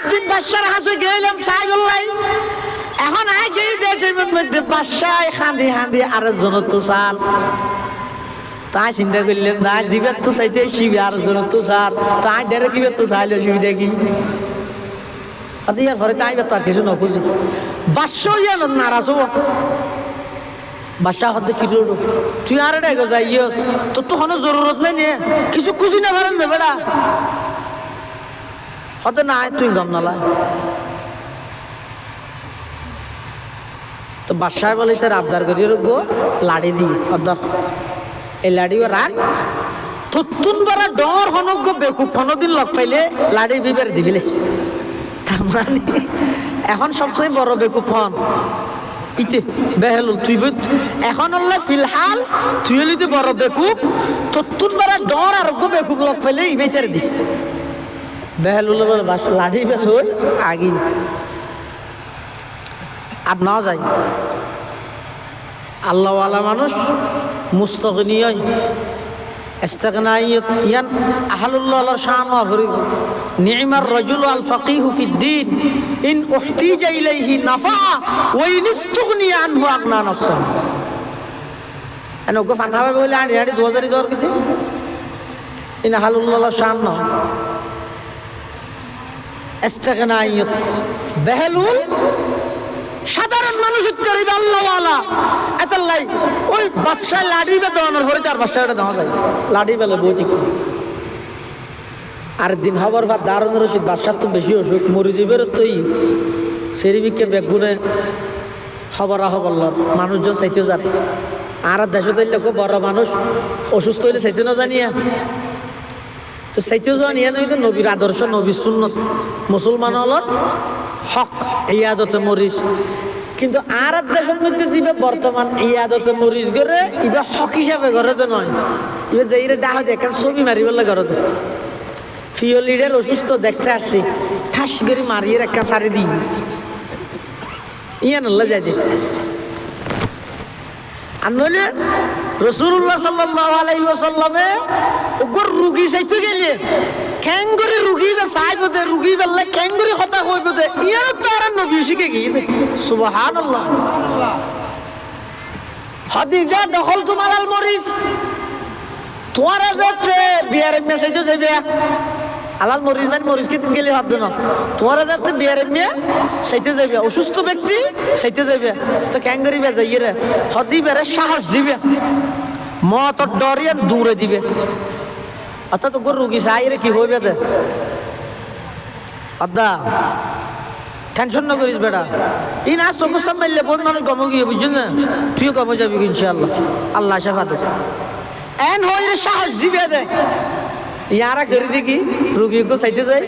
একদিন বাদশার হাতে গেলাম সাইবুল্লাহ, এখন আগে দেখের মধ্যে বাদশায় খান্দি খান্দি আরেকজন তো স্যার, তাই চিন্তা করলেন না জীবের তো চাইতে শিবে আরেকজন তো স্যার, তাই ডেরে কিবে তো চাইলে অসুবিধা কি? ইয়ার পরে তাই তো আর কিছু নখুঁজি বাদশাহ ইয়ার নারাজ হব। বাদশাহ হতে কি রোড তুই আর এটা যাই ইয়স তোর তো কোনো জরুরত নেই নিয়ে কিছু খুশি না পারেন যে বেড়া হতে না তুই গম নালা। তো বাদশাহ বলে তার আবদার করি রোগো লাড়ি দিই অর্ধর এই লাড়িও রাখ তুতুন বারা ডর হনজ্ঞ বেকুব কোনোদিন লগ পাইলে লাড়ি বিবের দিবিলিস। তার মানে এখন সবচেয়ে বড় বেকুব হন ইতে বেহেলুল তুই এখন হলে ফিলহাল তুই হলি বড় বেকুব তুতুন বারা ডর আর বেকুব লগ পাইলে ইবেতার দিস। বেহেলুল বলে বাস লাড়ি বেল হই আগে আর না যাই আল্লাহওয়ালা মানুষ মুস্তাগনি হয় ইস্তিগনাইয়াত ইয়ান আহলুল্লাহর শান ওয়া ফরিদ নি'মার রাজুল আল ফাকিহু ফিদ্দিন ইন উহতিজা ইলাইহি নাফা ওয়া ইন ইস্তুগনিয়া আনহু আগনা নাফসা। এনগো ফানাবে বলে আনি আনি 2000 জোর কিতে ইন আহলুল্লাহর শান না ইস্তিগনাইয়াত বেহেলুল সাধারণ মানুষ উত্তরিব আল্লাহওয়ালা এতাল্লাই ওই বাদশাহ লাড়ি বে দনের হরে চার বাদশাহটা দেওয়া যায় লাড়ি বেলে বই ঠিক। আর দিন হবার ভাত দারুণ রশিদ বাদশাহ তো বেশি অসুখ মরিজিবের তোই সেরিবিকে বেগুনে খবর হবল্লর মানুষজন চাইতে যান আর দেশে তৈরি লোক বড় মানুষ অসুস্থ হইলে চাইতে না জানিয়া তো চাইতেও জানিয়া নই তো নবীর আদর্শ নবীর সুন্নত মুসলমান হলর হক ইয়াদতে মরিচ কিন্তু আর দেশের মধ্যে যাবে বর্তমান ইয়াদতে মরিচ করে ইবে হক হিসাবে ঘরে তো নয় ইবে যাইরে ডাহ দেখেন ছবি মারি বললে ঘরে তো ফিওলিডের অসুস্থ দেখতে আসছি ঠাস করে মারিয়ে একটা সারি দিই ইয়া নল্লা যাই দে আর নইলে রাসূলুল্লাহ সাল্লাল্লাহু আলাইহি ওয়াসাল্লামে ওগর রুগী চাইতে গেলে কেন করে রুগী বা চাইব দে রুগী বললে কেন করে কথা কইব দে ইয়ার তো আর নবী শিখে গিয়ে দে সুবহানাল্লাহ। হাদিজা দখল তোমার আল মরিস তোমার যাতে বিয়ার মেসেজ যাবে আলাল মরিস মানে মরিস কে গেলে হাত দেন তোমার যাতে বিয়ার মে সেইতে যাবে অসুস্থ ব্যক্তি সেইতে যাবে তো কেন করিবে যাইয়ে রে হদিবেরে সাহস দিবে মত ডরিয়ে দূরে দিবে অর্থাৎ তোর রুগী চাইরে কি হইবে দে আদা টেনশন না করিস বেটা ই না চোখ সামলাইলে বোন মানুষ কমে গিয়ে বুঝছেন না তুইও কমে যাবি ইনশাআল্লাহ আল্লাহ শাফা দেখ এন হইলে সাহস দিবে দে ইয়ারা করে দেখি রুগীকে চাইতে যাই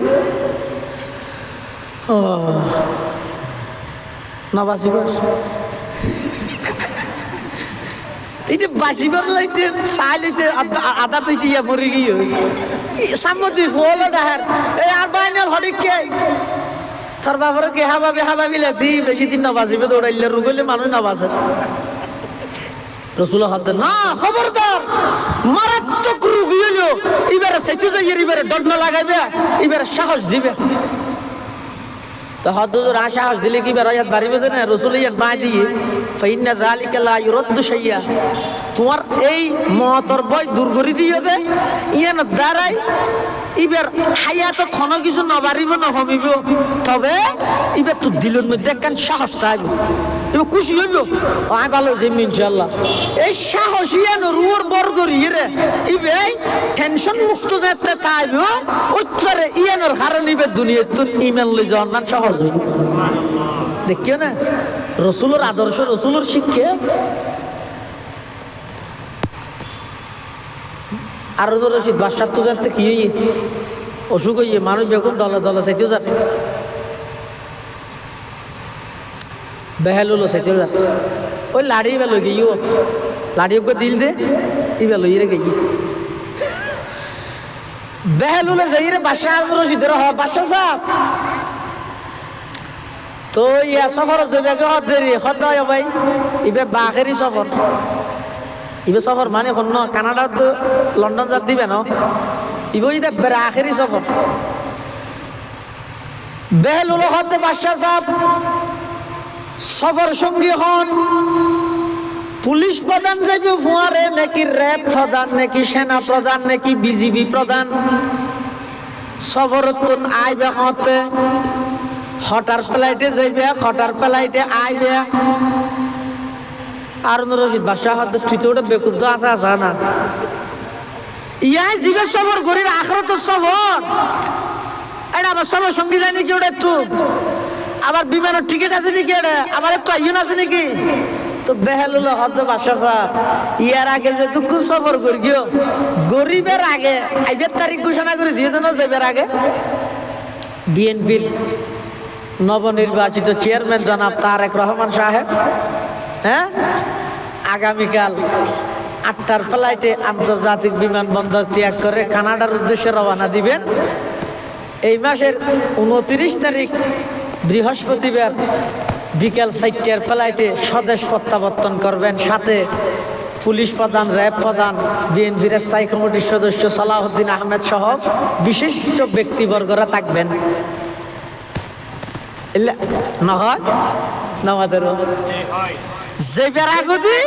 ও না বাসিবার তুই বাসিবার লাইতে চাইলে আদা তুই ইয়া মরে গিয়ে সামতি ফল ডাহার এই আর বাইনাল হডিক কে তোর বাবার কে হাবাবি হাবাবি লাতি বেশি দিন না বাসিবে দৌড়াইলে রুগলে মানুষ না বাসে রসুল হাতে না খবরদার মারাত্মক রুগী হলো এবারে সেতু যাই এবারে ডট না লাগাইবে এবারে সাহস দিবে তো হদুর সাহস দিলে কি বের ইয়াত বাড়িবে না রসুল ইয়াত বাই দিয়ে ফাইন্না যালিকা লা ইউরাদ্দু শাইয়া তোমার এই মতর বই দূর করে দিও দে ইয়ান দাঁড়াই ইবের হায়াত ক্ষণ কিছু না বাড়িব না কমিব তবে ইবের তো দিলের মধ্যে একখান সাহস থাকবে এবার খুশি হইব আয় ভালো যাইম ইনশাল্লাহ এই সাহস ইয়ান রুয়ার বর্গরি রে ইবে টেনশন মুক্ত যাতে থাকবে উচ্চারে ইয়ানোর কারণ ইবে দুনিয়ার তোর ইমান লই যাওয়ার না সহজ দেখিও না রসুলের আদর্শ রসুলের শিক্ষা আরো তো রশিদ বাদশাহ তো যাতে কি হইয়ে অসুখ হইয়ে মানুষ বেগুন দলে দলে চাইতেও যাচ্ছে বেহেলুলো চাইতেও যাচ্ছে ওই লাড়ি বেলো গিয়েও লাড়ি ওকে দিল দে ই বেলো ইরে গিয়ে বেহেলুলো যাই রে বাদশাহ আর রশিদের হ বাদশাহ সাহেব তো ইয়া সফর যাবে হদ দেরি হদ ভাই ইবে বাঘেরই সফর ইবে সফর মানে কোন কানাডা তো লন্ডন যাত দিবে না ইবে ইদা বের আখেরি সফর বেহলুল হতে বাদশাহ সাহেব সফর সঙ্গী হন। পুলিশ প্রধান যাইবে ফুয়ারে, নাকি র্যাব প্রধান, নাকি সেনা প্রধান, নাকি বিজিবি প্রধান। সফরতুন আইবে হতে হটার ফ্লাইটে যাইবে, হটার ফ্লাইটে আইবে। আর রশিদ বাদশাহ হতে তুই তো ওটা বেকুব তো আসা আসা না। ইয়াই জীবে সফর করির আখরত সফর, এটা আবার সবার সঙ্গী যায় নাকি ওটা একটু, আবার বিমানের টিকিট আছে নাকি, এটা আবার একটু আইন আছে নাকি। তো বেহলুল হতে বাদশাহ সাহেব ইয়ার আগে যে দুঃখ সফর করি গিয়ে গরিবের আগে আইবের তারিখ ঘোষণা করে দিয়ে দেন যাইবের আগে বিএনপির নবনির্বাচিত চেয়ারম্যান জনাব তারেক রহমান সাহেব, হ্যাঁ, আগামীকাল 8টার ফ্লাইটে আন্তর্জাতিক বিমানবন্দর ত্যাগ করে কানাডার উদ্দেশ্যে রওনা দিবেন। এই মাসের 29 তারিখ বৃহস্পতিবার বিকেল 4টার ফ্লাইটে স্বদেশ প্রত্যাবর্তন করবেন। সাথে পুলিশ প্রধান, র্যাব প্রধান, বিএনপির স্থায়ী কমিটির সদস্য সালাউদ্দিন আহমেদ সহ বিশিষ্ট ব্যক্তিবর্গরা থাকবেন। নহয় আমাদেরও যে বেড়াগুদি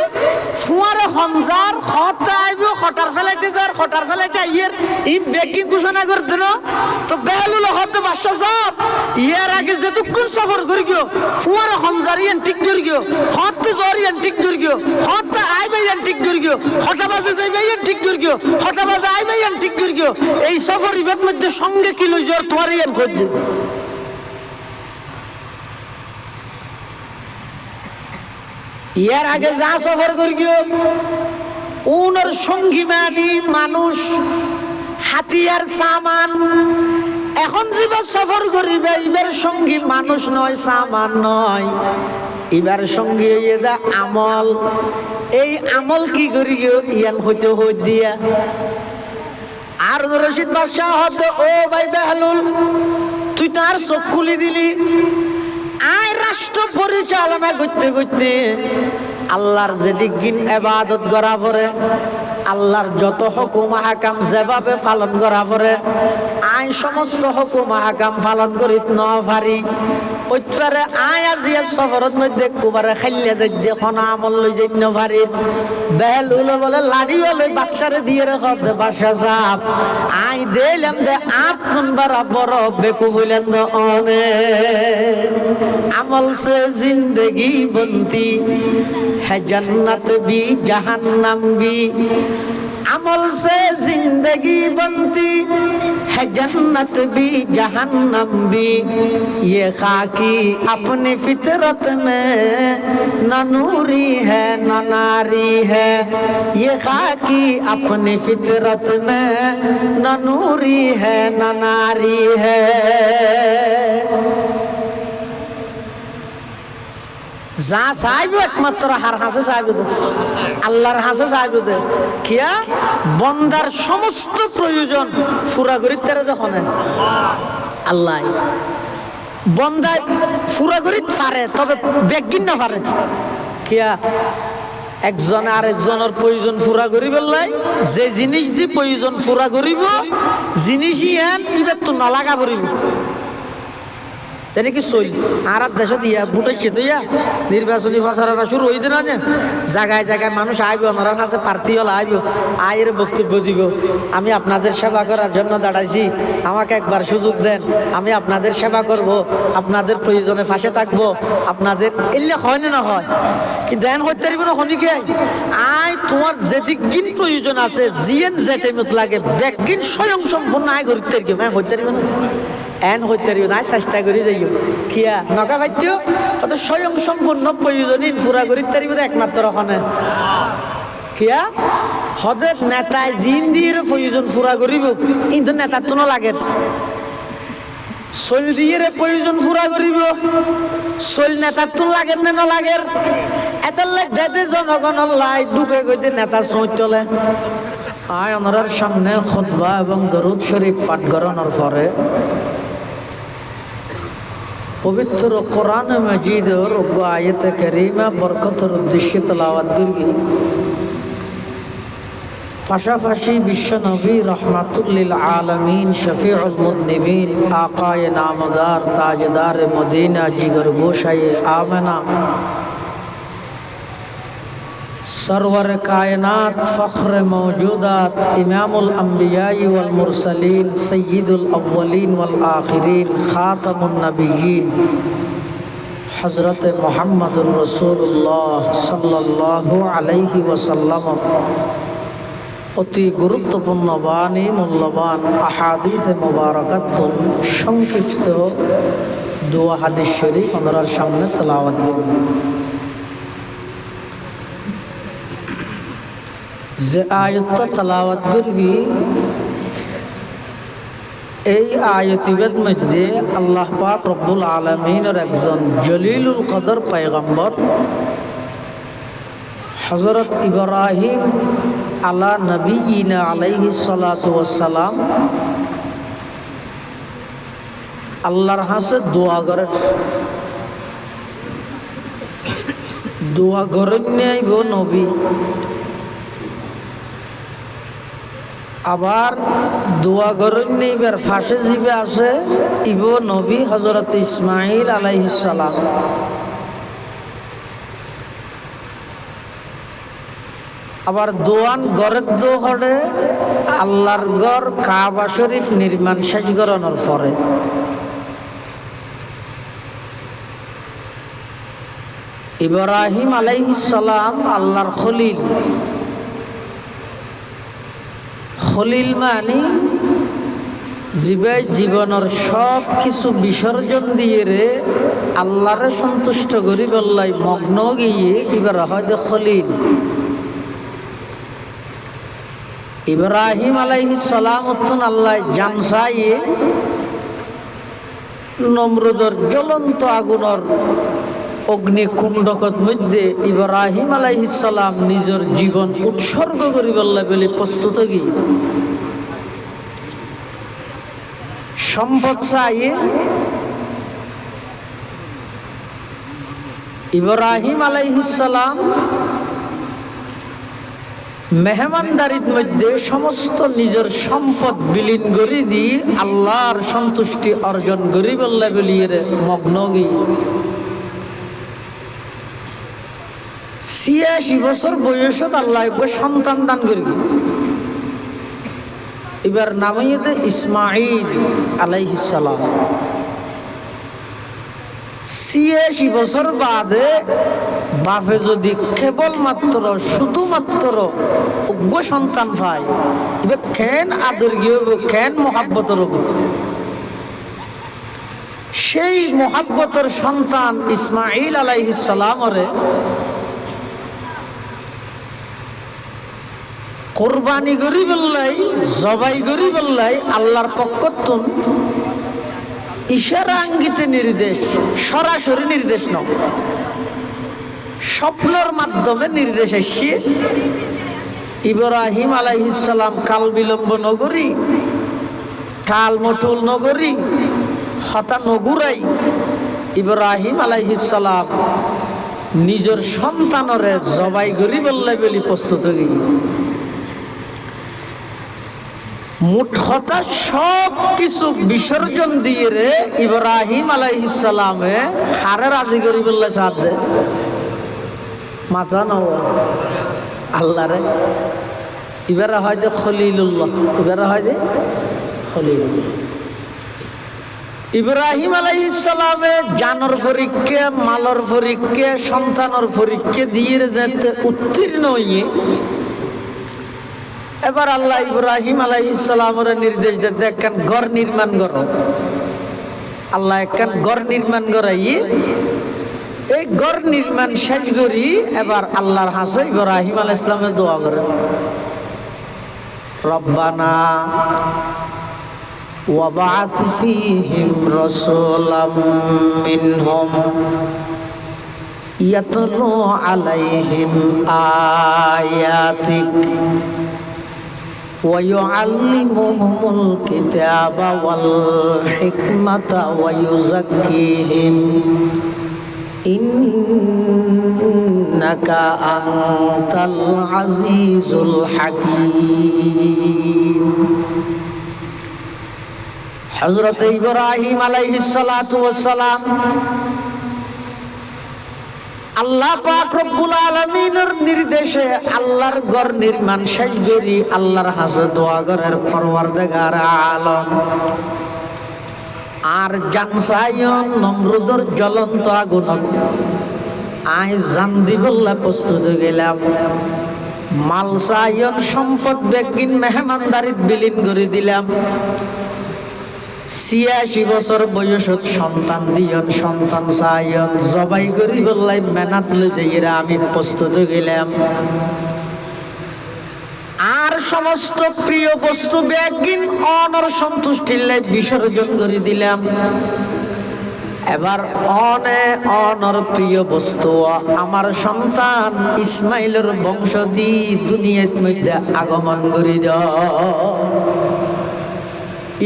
ফুয়ারে হনজার হতে আইব, হটার ফেলাইতে যার হটার ফেলাইতে আইয়ের ইম বেকিং ঘোষণা করে দিল। তো বেহলুল হতে বাদশাহ সাহেব ইয়ার আগে যেটুকুন সফর করি গিয়ে ফুয়ারে হনজার ইয়ান ঠিক করি গিয়ে, হতে জ্বর ইয়ান ঠিক করি গিয়ে, হতে আইবে ইয়ান ঠিক করি গিয়ে, হটা বাজে যাইবে ইয়ান ঠিক করি গিয়ে, হটা বাজে আইবে ইয়ান ঠিক করি গিয়ে। এই সফর ইভের মধ্যে সঙ্গে কিলো জ্বর তোমার ইয়ান করে দিব। ইয়ার আগে যা সফর করি গিয়ে উনার সঙ্গী মানি মানুষ, হাতিয়ার সামান। এখন যেবার সফর করিবে এবার সঙ্গী মানুষ নয়, সামান নয়, এবার সঙ্গী দা আমল। এই আমল কি করি গিয়ে ইয়ান হইতে হই দিয়া। আর রশিদ বাদশাহ হতে ও ভাই বেহলুল তুই তার চোখ খুলি দিলি। আয় রাষ্ট্র পরিচালনা করতে করতে আল্লাহর যেদিক ইবাদত করা পড়ে, আল্লাহর যত হুকুম হাকাম যেভাবে পালন করা পড়ে, আয় সমস্ত হুকুম হাকাম পালন করি ন পারি। ওইটারে আয় আজি সফরত মধ্যে কুবারে খাইলে যাই দেখো না আমল লই যাই ন পারি। বেহলুল বলে লাড়িও লই বাদশারে দিয়ে রেখো দে বাদশাহ সাহেব আই দিলাম দে আপ তুনবার বড় বেকু হইলেন অনে। আমল সে জিন্দগি বনতি है जन्नत भी जहन्नम भी, अमल से जिंदगी बनती है जन्नत भी जहन्नम भी। ये खाकी अपनी फितरत में न नूरी है न नारी है, ये खाकी अपनी फितरत में न नूरी है न नारी है। যা চাইব একমাত্র হার হাসে চাইব, আল্লাহর হাসে চাইব। কিয়া বন্দার সমস্ত প্রয়োজন পুরা করি তারা দেখো না আল্লাহ বন্দায় পুরা করি পারে, তবে বেগিন না পারে। কিয়া একজন আর একজনের প্রয়োজন পুরা করি বললাই যে জিনিস দি প্রয়োজন পুরা করিব জিনিসই এন ইবার তো নলাগা পড়িব। জানি কি চল আর দেশত ইয়া বুটাইছে তো ইয়া নির্বাচনী প্রচারণা শুরু হয়ে দিন না, জায়গায় জায়গায় মানুষ আইব, আমার কাছে প্রার্থী হল আইব, আয়ের বক্তব্য দিব। আমি আপনাদের সেবা করার জন্য দাঁড়াইছি, আমাকে একবার সুযোগ দেন, আমি আপনাদের সেবা করব, আপনাদের প্রয়োজনে পাশে থাকবো। আপনাদের এলে হয় না হয়, কিন্তু এন হইতে পারিব না হনিকে আয় তোমার যেদিক কিন প্রয়োজন আছে জিএন যে টাইমত লাগে ব্যাগিন স্বয়ং সম্পূর্ণ আয় করতে পারিব, হ্যাঁ হইতে পারিব না এন হইতে পারিব না, চেষ্টা করি যাইও। খিয়া নকা ভাইতেও কত স্বয়ং সম্পূর্ণ প্রয়োজনীয় পুরা করি তারিব একমাত্র ওখানে। খিয়া হদের নেতায় জিন দিয়ে প্রয়োজন পুরা করিব, কিন্তু নেতার তো লাগে চল দিয়ে প্রয়োজন পুরা করিব, চল নেতার তো লাগে না নালাগে। এটার লাগে জনগণের লাই ঢুকে গইতে নেতা চোখ চলে। আয় ওনার সামনে খুতবা এবং দরুদ শরীফ পাঠ করানোর পরে পবিত্র কোরআন মজিদের আয়াতে কারিমা বরকতের উদ্দেশ্যে তেলাওয়াত করি। পাশাপাশি বিশ্বনবী রহমাতুল্লিল আলামিন শফিউল মুযনিবিন আকায়ে নামদার তাজদার মদিনা জিগর গোশায়ে আমেনা सरवर कायनात फ़ख्र मौजूदात इमामुल अंबियाई वल मुरसलीन सय्यिदुल अव्वलीन वल आखिरीन खातमुन नबिय्यीन हज़रत मुहम्मदुर रसूलुल्लाह सल्लल्लाहु अलैहि वसल्लम অতি গুরুত্বপূর্ণ বাণী মূল্যবান আহাদিসে মুবারাকাতুন সংক্ষিপ্ত দোয়া হাদিস শরীফ আমরা সামনে তেলাওয়াত করব। যে আয়াতটা তেলাওয়াত করবি এই আয়াতিবের মধ্যে আল্লাহ পাক রব্বুল আলামিনের একজন জলিলুল কদর পয়গম্বর হযরত ইব্রাহিম আলা নবিয়িনা আলাইহিস সালাতু ওয়াস সালাম আল্লাহর কাছে দোয়া করেন নাইব নবী, আবার দোয়া করেন নাইবার ফাঁসে জিবে আছে ইব নবী হযরত ইসমাইল আলাইহিস সালাম। আবার দোয়ান গড়ের দো হলে আল্লাহর গড় কাবা শরীফ নির্মাণ শেষ করানোর পরে ইব্রাহিম আলাইহিস সালাম আল্লাহর খলিল। খলিল মানে জীবনের সব কিছু বিসর্জন দিয়ে রে আল্লাহরে সন্তুষ্ট করি বললাই মগ্ন গিয়ে এবার হয়তো খলিল। ইব্রাহিম আলাইহিস সালাম উত্তন আল্লাহ জানসাইয়ে নমরুদের জ্বলন্ত আগুনের অগ্নিকুণ্ডকত মধ্যে ইব্রাহিম আলাইহিস সালাম নিজের জীবন উৎসর্গ করি বললা বলে প্রস্তুত কি সম্পদ চাইয়ে ইব্রাহিম আলাইহিস সালাম মেহমানদারির মধ্যে সমস্ত নিজের সম্পদ বিলীন করে দিয়ে আল্লাহর সন্তুষ্টি অর্জন করি বললা বলিয়ে মগ্ন গিয়ে ৮৬ বছর বয়সত আল্লাহ সন্তান দান করি। এবার নামাইতে ইসমাইল আলাইহিস সালাম ৮৬ বছর বাদে বাপে যদি কেবলমাত্র শুধুমাত্র উগ্র সন্তান পায় এবার কেন আদর গিয়ে কেন মহাব্বতর সেই মহাব্বতর সন্তান ইসমাইল আলাইহিস সালামরে কোরবানি করি বললাই জবাই করি বললাই আল্লাহর পক্ষতুন ইশারা আঙ্গিতে নির্দেশ, সরাসরি নির্দেশ নয়, স্বপ্নের মাধ্যমে নির্দেশ এসছে। ইব্রাহিম আলাইহিস সালাম কাল বিলম্ব নগরী কাল মটুল নগরী হতা নগুরাই ইব্রাহিম আলাইহিস সালাম নিজের সন্তানরে জবাই করি বললাই বলি প্রস্তুত হই। মুঠ কথা সব কিছু বিসর্জন দিয়ে রে ইব্রাহিম আলাইহিস সালামে হারে রাজি করি বললে সাথে মাথা নও আল্লাহ রে এবারে হয় যে খলিলুল্লাহ, এবারে হয় যে খলিলুল্লাহ। ইব্রাহিম আলাইহিস সালামে জানর পরীক্ষা, মালর পরীক্ষা, সন্তানের পরীক্ষা দিয়ে যেতে উত্তীর্ণ হইয়ে এবার আল্লাহ ইব্রাহিম আলাইহিস সালামের নির্দেশ দিতে একখান ঘর নির্মাণ করো। আল্লাহ একখান ঘর নির্মাণ করাই এই ঘর নির্মাণ শেষ করি এবার আল্লাহর হাসে ইব্রাহিম আলাইহিস সালামের দোয়া করে রব্বানা ওয়াবআথ ফীহিম রাসূলাম মিনহুম ইয়াতলু আলাইহিম আয়াতিক ويعلمهم الكتاب والحكمة ويزكيهم ইন্নাকা আনতাল আজিজুল হাকীম। হযরত ইব্রাহিম আলাইহিস সালাতু ওয়াস সালাম আল্লাহ পাক রব্বুল আলামিনের নির্দেশে আল্লাহর ঘর নির্মাণ শেষ করি আল্লাহর হাজে দোয়া করার পরওয়ারদিগার আলম আর জানসায়ন নমরুদর জ্বলন্ত আগুন আই জান দিবল্লা প্রস্তুত হয়ে গেলাম মালসায়ন সম্পদ বেগিন মেহমানদারিত বিলীন করে দিলাম ৮৬ বছর বয়সত সন্তান দিয়ন সন্তান চায়ন জবাই করি বললাই মেনাত লে যাইরা আমি প্রস্তুত হয়ে গেলাম আর সমস্ত প্রিয় বস্তু বেগিন অনর সন্তুষ্টির লাই বিসর্জন করে দিলাম এবার অনর প্রিয় বস্তু আমার সন্তান ইসমাইলের বংশ দি দুনিয়ার মধ্যে আগমন করে দাও।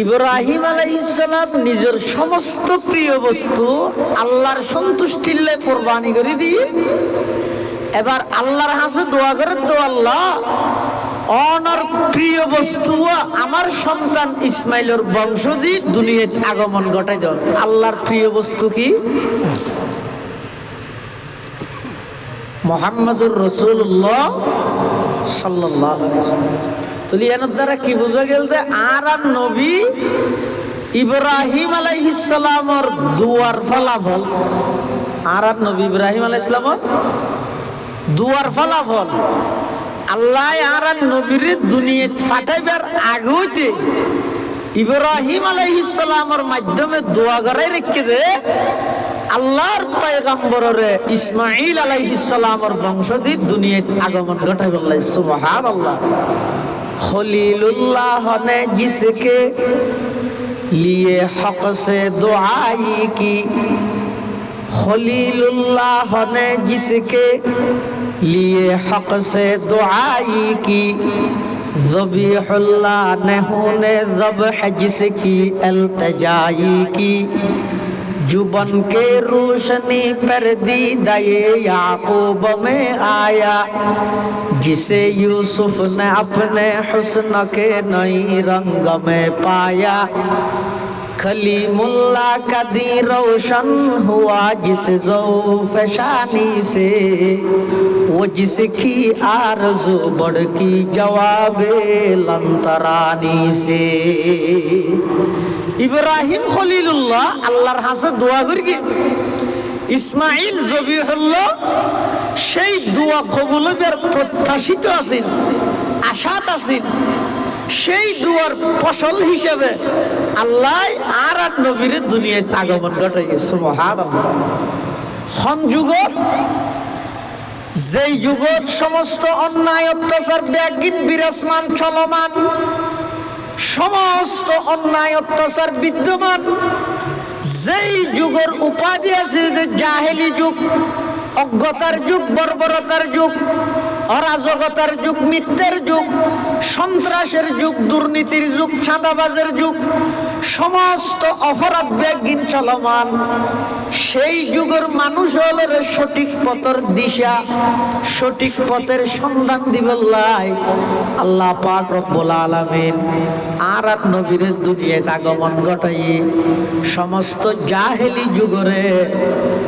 ইব্রাহিম আলাইহিস সালাম নিজের সমস্ত প্রিয় বস্তু আল্লাহর সন্তুষ্টির লাই কুরবানি করে দিয়ে এবার আল্লাহর কাছে দোয়া করে তো আল্লাহ অনর প্রিয় বস্তু আমার সন্তান ইসমাইলের বংশ দিয়ে দুনিয়াতে আগমন ঘটাই দেন। আল্লাহর প্রিয় বস্তু কি? মুহাম্মদুর রাসূলুল্লাহ সাল্লাল্লাহু আলাইহি ওয়াসাল্লাম। তাহলে এর দ্বারা কি বোঝা গেল যে আর নবী ইব্রাহিম আলাইহিস সালামের দুয়ার ফলাফল আর নবী ইব্রাহিম আলাইহিস সালামের দুয়ার ফলাফল আল্লাহ আর নবীর দুনিয়াত ফাটাইবার আগে হইতে ইব্রাহিম আলাইহিস সালামের মাধ্যমে দোয়া করে রেখে দে আল্লাহর পয়গম্বরের ইসমাঈল আলাইহিস সালামের বংশ দিয়ে দুনিয়াত আগমন ঘটাই বললাই সুবহানাল্লাহ। খলিলুল্লাহ ने जिसके लिए हक से दुआई की खलीलुल्लाह ने जिसके लिए हक से दुआई की ज़बीहुल्लाह ने होने ज़ब्ह जिसकी इल्तिजाई की जुबन के रोशनी पर दीदाए याकूब में आया जिसे यूसुफ ने अपने हुस्न के नई रंग में पाया कलीमुल्लाह का दी रोशन हुआ जिस ज़ौफ़शानी से वो जिसकी आरज़ू बढ़ की जवाबे लंतरानी से। ইব্রাহিম খলিলুল্লাহ আল্লাহর কাছে দোয়া করি ইসমাইল জবিহুল্লাহ সেই দোয়া কবুলের প্রত্যাশিত আছেন আশাত আছেন সেই দুয়ার ফসল হিসেবে আল্লাহ আর নবীর দুনিয়াতে আগমন ঘটাইছে সুবহানাল্লাহ। হন যুগত যেই যুগত সমস্ত অন্যায় অত্যাচার ব্যাগিন বিরাজমান চলমান সমস্ত অন্যায় অত্যাচার বিদ্যমান যেই যুগের উপাধি আছে যে জাহেলি যুগ অজ্ঞতার যুগ বর্বরতার যুগ অরাজকতার যুগ মিথ্যার যুগ সন্ত্রাসের যুগ দুর্নীতির যুগ চাঁদাবাজের যুগ সমস্ত অপরাধ ব্যাগিন চলমান সেই যুগের মানুষ হলো সঠিক পথের দিশা সঠিক পথের সন্ধান দিবল্লাই আল্লাহ পাক রব্বুল আলামিন আর নবীর দুনিয়াতে আগমন ঘটাই সমস্ত জাহেলি যুগরে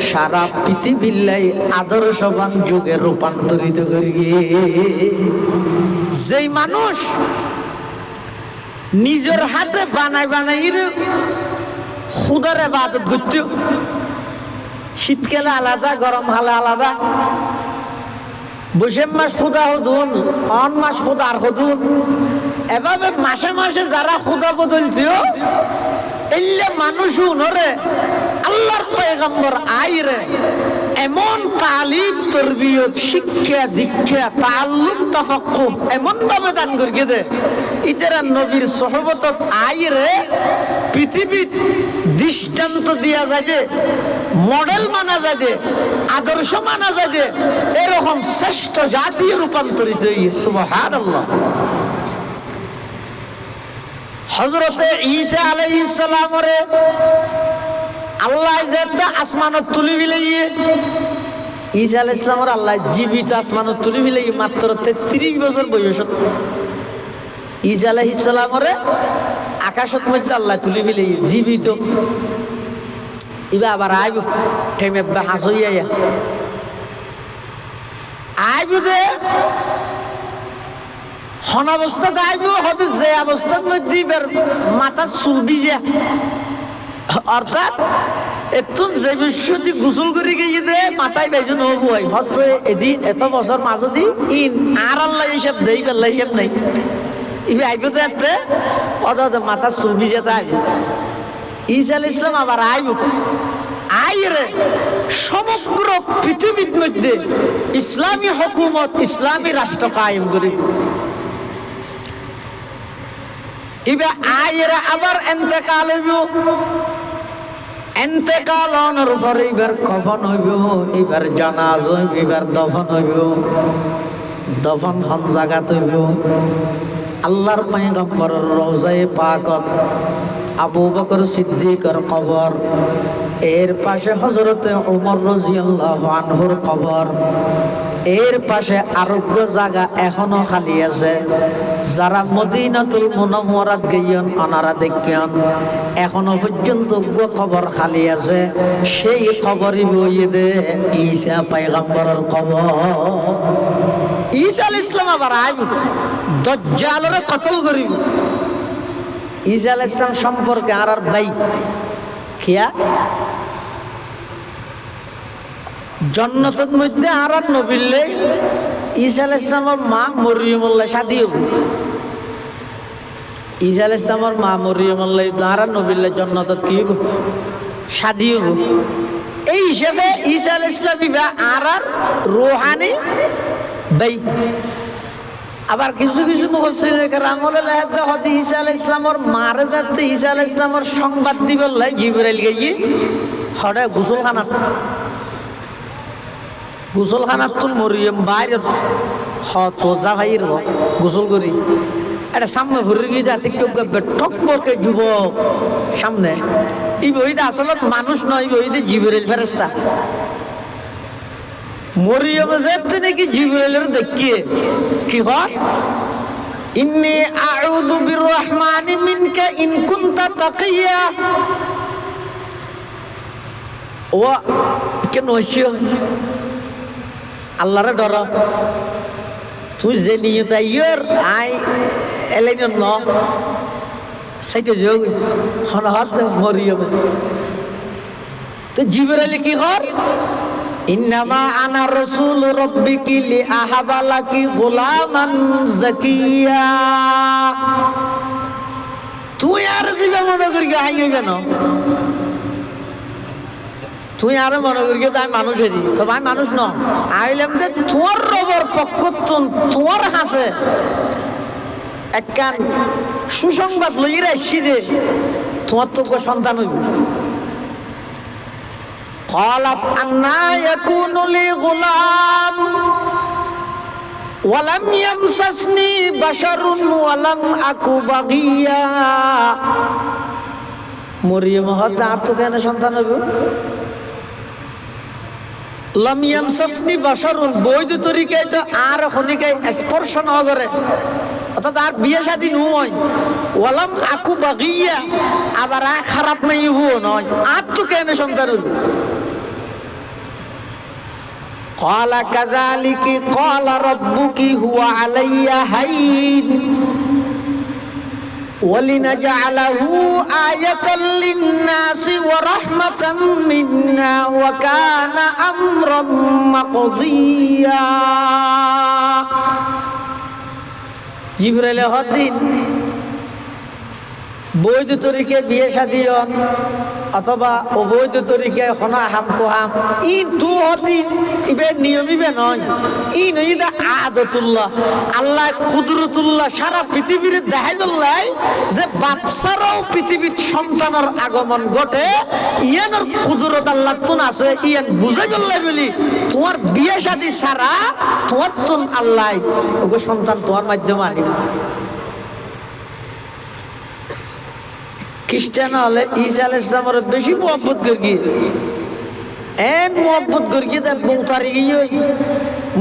সারা পৃথিবীর আদর্শবান যুগে রূপান্তরিত করি। যেই মানুষ নিজের হাতে বানাই বানাই খুদার ইবাদত করত শীতকালে আলাদা গরম হালে আলাদা বৈশাখ মাস খুদা হদুন অন মাস খুদা আর হদুন এভাবে মাসে মাসে যারা খুদা বদলছে এলে মানুষ নরে আল্লাহর পয়গম্বর আইরে এমন তালিম তরবিয়ত শিক্ষা দীক্ষা তাআল্লুম তাফাক্কুহ এমন ভাবে দান করিয়ে দে ইতারা নবীর সোহবতত আইরে পৃথিবীর দৃষ্টান্ত দিয়া যায় যে মডেল মানা যায় যে আদর্শ মানা যায় যে এরকম শ্রেষ্ঠ জাতি রূপান্তরিত হয়েছে সুবহানাল্লাহ। হযরতে ঈসা আলাইহিস সালামের আল্লাহ যে আসমানত তুলি বিলাই ঈসা আলাইহিস সালামের আল্লাহ জীবিত আসমানত তুলি বিলাই মাত্র 33 বছর বয়সত ঈসা আলাইহিস সালামের আকাশত মধ্যে আল্লাহ তুলি বিলাই জীবিত ইবা আবার আইব ঠেমে হাসইয়া আইব দে হন অবস্থাতে আইব হতে যে অবস্থার মধ্যে মাথার চুল ভিজা অর্থাৎ এতুন যে বিশ্বটি গোসল করে গিয়ে দে মাথায় বেজন হবো হস্ত এদিন এত বছর মাঝদি ইন আর আল্লাহ হিসাব দেই আল্লাহ হিসাব নাই ইবে আইব দে এতে অত মাথার চুল ভিজাতে আইব ঈসা আলাইহিস সালাম আবার আইব আইরে সমগ্র পৃথিবীর মধ্যে ইসলামী হুকুমত ইসলামী রাষ্ট্র কায়েম করে ইবে আইরে আবার ইন্তেকাল হইব ইন্তেকাল হওয়ার পরে এবার কফন হইব এবার জানাজা হইব এবার দফন হইব দফন হন জায়গাত হইব আল্লাহর পয়গম্বরের রওজায়ে পাকত আবু বকর সিদ্দিকের কবর এর পাশে হযরতে ওমর রাদিয়াল্লাহু আনহুর কবর এর পাশে আরোগ্য জায়গা এখনো খালি আছে যারা মদিনাতুল মুনাওয়ারাত গিয়েন ওনারা দেখেন এখনো পর্যন্ত কবর খালি আছে সেই কবরই বইয়ে দে ঈসা পয়গম্বরের কবর ঈসা আলাইহিস সালাম আবার আইব দাজ্জালরে কতল করিব ঈসা আলাইহিস সালাম সম্পর্কে আর ভাই কিয়া জান্নাতের মধ্যে আর নবীলে ঈসা আলাইহিস সালামের মা মরিয়মুল্লাহ শাদী হবে ঈসা আলাইহিস সালামের মা মরিয়মুল্লাহ আর নবীলে জান্নাতত কি হবে শাদী হবে এই হিসেবে ঈসা আলাইহিস সালাম আর রূহানি ভাই আবার কিছু কিছু মুফাসসিরিনে কেরাম লেখতে হতে ঈসা আলাইহিস সালামের মারে যাতে ঈসা আলাইহিস সালামের সংবাদ দিবল্লাই জিবরাইল গিয়ে হড়ে গোসলখানাত তুল মরিয়ম বাইরে হতজা ভাইয়ের গোসল করি এটা সামনে ঘুরে গিয়ে যাতে কেউ ঠক বকে যুবক সামনে এই বইতে আসলে মানুষ নয় বইতে জিবরাইল ফেরেশতা মরিয়ম যাতে নাকি জিবরাইলের দেখিয়ে কি হয় ইন্নী আউযু বিররহমানি মিনকা ইন কুনতা তাকিয়া ও কেন হইছো আল্লাহরে ডর তুই যে নিয়ত আইয়র আই এলাইন ন সেইটা যোগ হনহত মরিয়ম তো জিবরাইল কি হর ইন্নামা আনা রাসূল রাব্বিকি লিআহাবালাকি গুলামান যাকিয়া তুই আর জিবে মনে করি আইও কেন তুই আরো মনে করি তাই মানুষ হেরি তো ভাই মানুষ ন আইলাম যে তোর রবর পক্ষ তোর হাসে একখান সুসংবাদ লইরা আসছি যে তোমার তো সন্তান হইব قالت أنى يكون لي غلام ولم يمسسني بشر ولم أك بغيا মরিয়ম হতে আর তো কেন সন্তান হইব লাম ইয়ামসাসনি বাশারুন বৈধ তরিকায় তো আর খনিকায় স্পর্শ না করে অর্থাৎ আর বিয়ে শাদী নয় ওয়ালাম আকু বাগিয়া আবার খারাপ নাই হো নয় আর তো কেন সন্তান হইব قال كذلك قال ربك هو علي هين ولنجعله آية للناس ورحمة منا وكان أمرا مقضيا জিবরাইল হদিন বৈধ তরিকে বিয়ে শাদী অথবা অবৈধ তরিকে হনা হাম কোহাম ই তু হদিন ইবে নিয়মিবে নয় ই নইদা আদতুল্লাহ আল্লাহ কুদরতুল্লাহ সারা পৃথিবীর দেখাই বললাই যে বাচ্চারাও পৃথিবীর সন্তানের আগমন ঘটে ইয়ানোর কুদরত আল্লাহ তুন আছে ইয়ান বুঝাই বললাই বলি তোমার বিয়ে শাদী ছাড়া তোমার তুন আল্লাহ ওগো সন্তান তোমার মাধ্যমে আনিব খ্রিস্টান হলে ঈসা আলাইহিস সালামের বেশি মোহাব্বত করি এন মোহাব্বত করি দেখ বৌতারি গিয়ে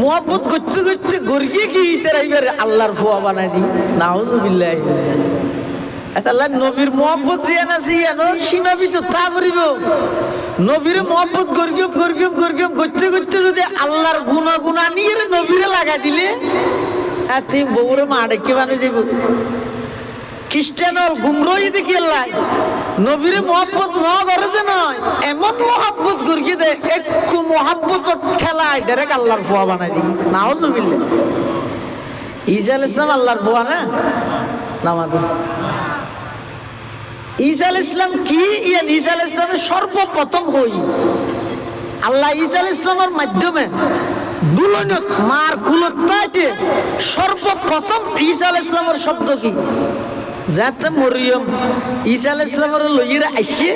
মোহাব্বত করতে করতে গড়িয়ে কি তারা এবার আল্লাহর ফুয়া বানাই দি নাউজুবিল্লাহি মিন যালিক। আল্লাহ নবীর মোহাব্বত জিয়া না জিয়া সীমা ভিতর তা করিব নবীর মোহাব্বত গর্গম করতে করতে যদি আল্লাহর গুণা নিয়ে নবীরে লাগা দিলে তুমি বউরে মা ডেকে মানুষ যাব। খ্রিস্টান গুমরই দেখি আল্লাহ নবীরে মোহাব্বত ন করে যে নয় এমন মোহাব্বত গর্গিয়ে দেয় একটু মোহাব্বত ঠেলায় ডাইরেক্ট আল্লাহর ফুয়া বানাই দি নাউজুবিল্লাহ। ঈসা আলাইহিস সালাম আল্লাহর ফুয়া না নামাদি ঈসা আলাইহিস সালাম কি ঈসা আলাইহিস সালামের সর্বপ্রথম হই আল্লাহ ঈসা আলাইহিস সালামের মাধ্যমে দুলনত মার কুলত পাইতে সর্বপ্রথম ঈসা আলাইহিস সালামের শব্দ কি যাতে মরিয়ম ঈসা আলাইহিস সালামের লইরা আইছে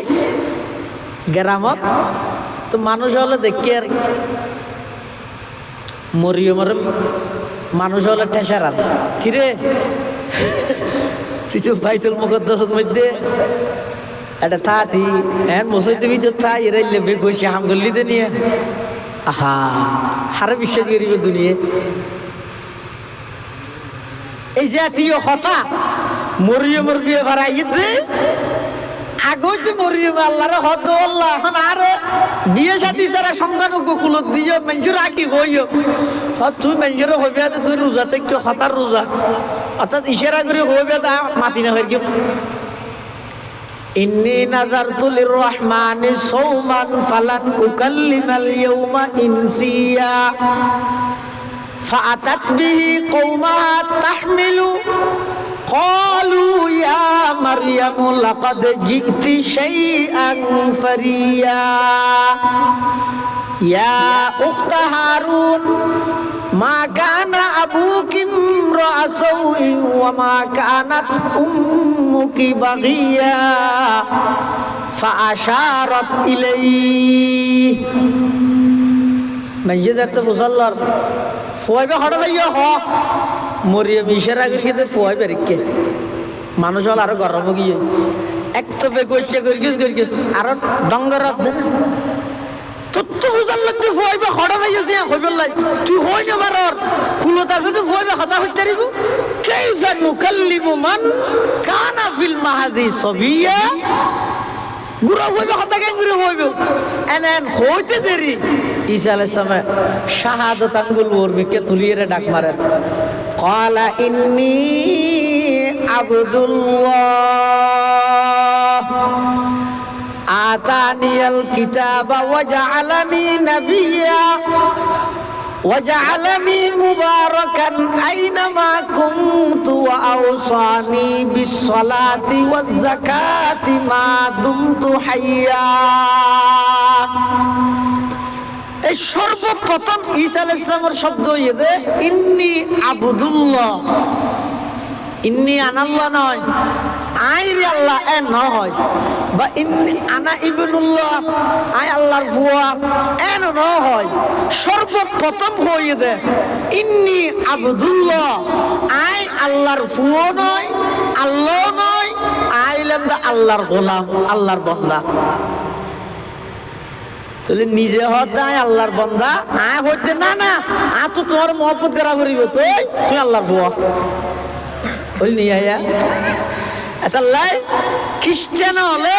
গ্রামত তো মানুষ হলে দেখি আর মরিয়মের মানুষ হলে ঠেসারাত কিরে তুই তো বাইতুল মুকদ্দাসের মধ্যে এটা থাতি হ্যাঁ মসজিদের ভিতর থাই এরাই লেবে গেছে হামগল্লিতে নিয়ে আহা হারে বিশ্বাস করিব দুনিয়া এই জাতীয় কথা মরিয়মের বিয়ে ভাড়াইতে আগে যে মরিয়ম আল্লাহরে হদ আল্লাহ এখন আর বিয়ে সাথী ছাড়া সন্তান গোকুলত দিও মানুষের আঁকি হইও তুই মানুষের হইবে তুই রোজা থেকে হতার রোজা অর্থাৎ ইশারা করে হইবে তা মাতি না হয়ে ইন্নী নাযারতু লিররহমানি সাওমান ফালান উকাল্লিমাল ইয়াওমা ইনসিয়া ফাআতাত বিহি কওমাহা তাহমিলু ক্বালু ইয়া মারইয়ামু লাকাদ জি'তি শাইআন ফারিয়া ইয়া উখতা হারুন মা কানা আবুকি ইমরা'a সাওইন ওয়া মা কানাত উম্মুকি বাগিয়া ফাআশারাত ইলাইহি মানে যেতে মুসাল্লার ফুয়াইবে হড় ভাইয়া হ মরিয়ম ইশারা করে ফুয়াইবে রেখে মানুষ হল আরো গরম গিয়ে এক তো বে কইছে করিস আরো ডঙ্গরাত তো বুঝার লাগতে ফুয়াইবে হড় ভাইয়া যে হইবে লাই তুই হই না বারর কুলত আছে তো ফুয়াইবে হতা হইতে পারিব কাইফা নুকাল্লিমু মান কানা ফিল মাহাদি সাবিয়া গুরা হইবে হতা কেন গুরা হইবে এন হইতে দেরি ঈসা আলাইহিস সালাম শাহাদাত আঙ্গুল ওরবিকে তুলিয়ে ডাক মারে ক্বালা ইন্নী আবদুল্লাহ আতানিয়াল কিতাবা ওয়া জাআলানি নাবিয়্যা ওয়া জাআলানি মুবারাকান আইনামা কুনতু ওয়া আওসানি বিস-সালাতি ওয়াজ-যাকাতি মা দুমতু হাইয়্যা। এই সর্বপ্রথম ঈসা আলাইহিস সালামের শব্দ ইয়ে ইন্নী আবদুল্লাহ ইন্নী আনাল্লাহ নয় আই রে আল্লাহ এ নয় বা ইন্নী আনা ইবনুল্লাহ আই আল্লাহর ফুয়া এন নয় সর্বপ্রথম হয়ে দে ইন্নী আবদুল্লাহ আই আল্লাহর ফুয়া নয় আল্লাহ নয় আইলাম দা আল্লাহর গোলাম আল্লাহর বান্দা তাহলে নিজে হতাই আল্লাহর বান্দা আয় হইতে না না আ তো তোমার মহব্বত করা করিব তুই আল্লাহর বুয়া ওই নিয়ে আয়া এটা লাই খ্রিস্টান হলে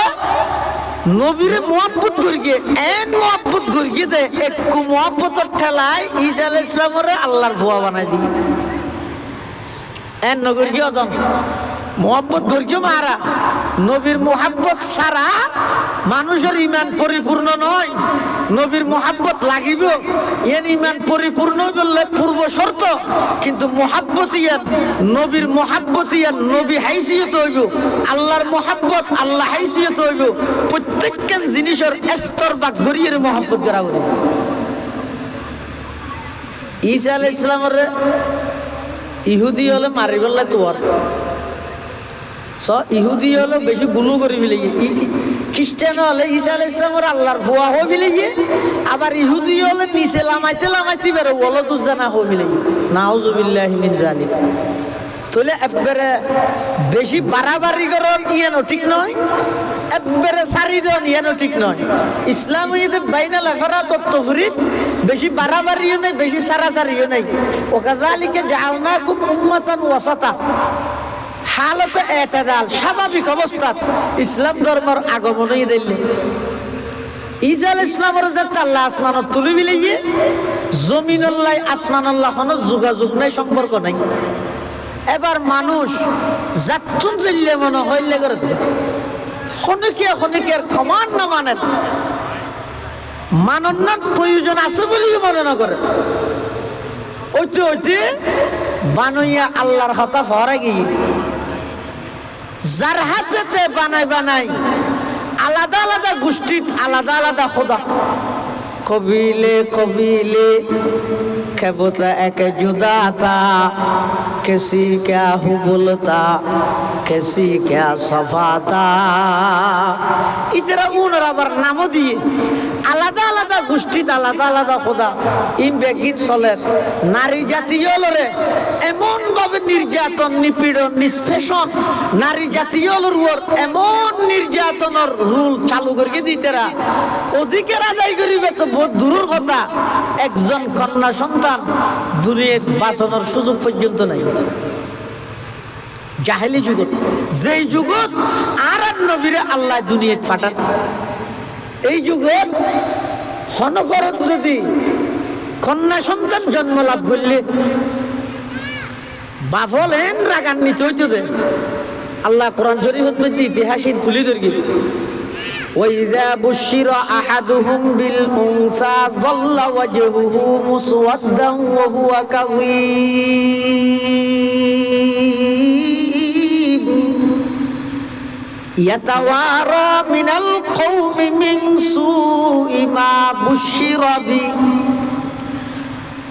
নবীরে মহব্বত করিয়ে এন মহব্বত করিয়ে দে একটু মহব্বতের ঠেলায় ঈসা আলাইহিস সালামের আল্লাহর বুয়া বানাই দি এন নগর গিয়ে অদন মোহাব্বত করিও মারা নবীর মোহাব্বত সারা মানুষের ইমান পরিপূর্ণ নয় নবীর মোহাব্বত লাগিব এর ইমান পরিপূর্ণ বললে পূর্ব শর্ত কিন্তু মোহাব্বত ইয়ার নবীর মোহাব্বত ইয়ার নবী হাইসিয়ত হইব আল্লাহর মোহাব্বত আল্লাহ হাইসিয়ত হইব প্রত্যেকটা জিনিসের স্তর বা গড়িয়ে মোহাব্বত করা হবে। ঈসা আলাইহিস সালামের ইহুদি হলে মারি বললে তোর ইহুদি হলো বেশি গুলু করে ফেলে খ্রিস্টান হলে ঈসা আলাইহিস সালামের আল্লাহর ফুয়া হয়ে ফেলে আবার ইহুদি হলে নিচে লামাইতে বেরো বলো তো জানা হয়ে ফেলে নাউজুবিল্লাহি মিন যালিক। তাহলে একবারে বেশি বাড়াবাড়ি করার ইয়ানো ঠিক নয়, একবারে সারি দেওয়া ইয়ানো ঠিক নয়। ইসলাম বাইনা লেখারা তত্ত্বফরিদ, বেশি বাড়াবাড়িও নেই, বেশি সারাসারিও নেই। ওকাযালিকা জাআলনাকুম উম্মাতান ওয়াসাতা, হালতে এতেদাল, স্বাভাবিক অবস্থা ইসলাম ধর্মের আগমনই দিলে। ইজাল ইসলামের যে আল্লাহ আসমানত তুলি বিলিয়ে জমিন আল্লাহ আসমান আল্লাহ কোনো যোগাযোগ নাই, সম্পর্ক নাই। এবার মানুষ যাচ্ছুন চিল্লে মনে হইলে করে খনিকে কমান না মানেন, মাননার প্রয়োজন আছে বলেই মনে না করে। ওইতে বানাইয়া আল্লাহর হতা হরা গিয়ে যার হাতে বানাই আলাদা আলাদা গোষ্ঠী, আলাদা আলাদা খোদা। কবিলে খেবতা এক জুদাতা, কেসি ক্যা হু বলতা, কেসি ক্যা সফাতা। ইতারা উনার আবার নামও দিয়ে আলাদা আলাদা গোষ্ঠী, আলাদা আলাদা খোদা। ইম বেগিন চলে নারী জাতীয় লরে এমন ভাবে নির্যাতন, নিপীড়ন, নিষ্পেষণ, নারী জাতীয় লোর এমন নির্যাতনের রুল চালু করে দিতেরা অধিকার আদায় করিবে তো বহুত দূরের কথা, একজন কন্যা সন্তান দুনিয়ার বাঁচানোর সুযোগ পর্যন্ত নাই। জাহেলি যুগত, যেই যুগত আর নবীরে আল্লাহ দুনিয়াত পাঠান, এই যুগত হনগরত যদি কন্যা সন্তান জন্ম লাভ করলে বাফলেন রাগান্বিত হইতে দে। আল্লাহ কোরআন শরীফত মধ্যে ইতিহাসে তুলি ধরি, وَإِذَا بُشِّرَ أَحَدُهُمْ بِالْأُنثَى ظَلَّ وَجْهُهُ مُسْوَدًّا وَهُوَ كَظِيمٌ يَتَوَارَى مِنَ الْقَوْمِ مِنْ سُوءِ مَا بُشِّرَ بِهِ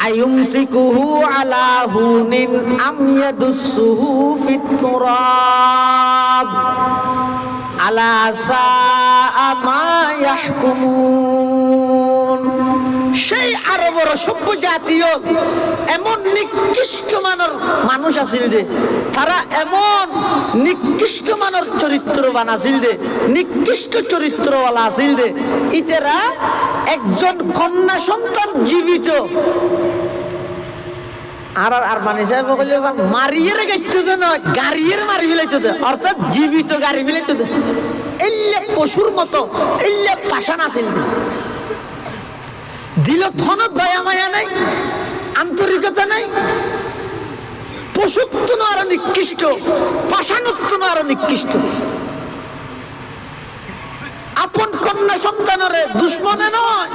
أَيُمْسِكُهُ عَلَى هُونٍ أَمْ يَدُسُّهُ فِي التُّرَابِ আলা সাআ মা ইয়াহকুমুন। সেই আরবের সভ্য জাতীয় এমন নিকৃষ্ট মানের মানুষ আছিল যে তারা এমন নিকৃষ্ট মানের চরিত্রবান আছিল যে, নিকৃষ্ট চরিত্রওয়ালা আছিল যে ইতেরা একজন কন্যা সন্তান জীবিত আর মানে সাহেব বললে মারিয়ে গাইতে দে নয়, গাড়িয়ে মারি ফেলাইতে দে, অর্থাৎ জীবিত গাড়ি ফেলাইতে দে। এলে পশুর মতো এলে পাশান আছিল দিল, থন দয়া মায়া নাই, আন্তরিকতা নাই, পশুত্ব আরো নিকৃষ্ট, পাশানত্ব আরো নিকৃষ্ট। আপন কন্যা সন্তানের দুশ্মনে নয়,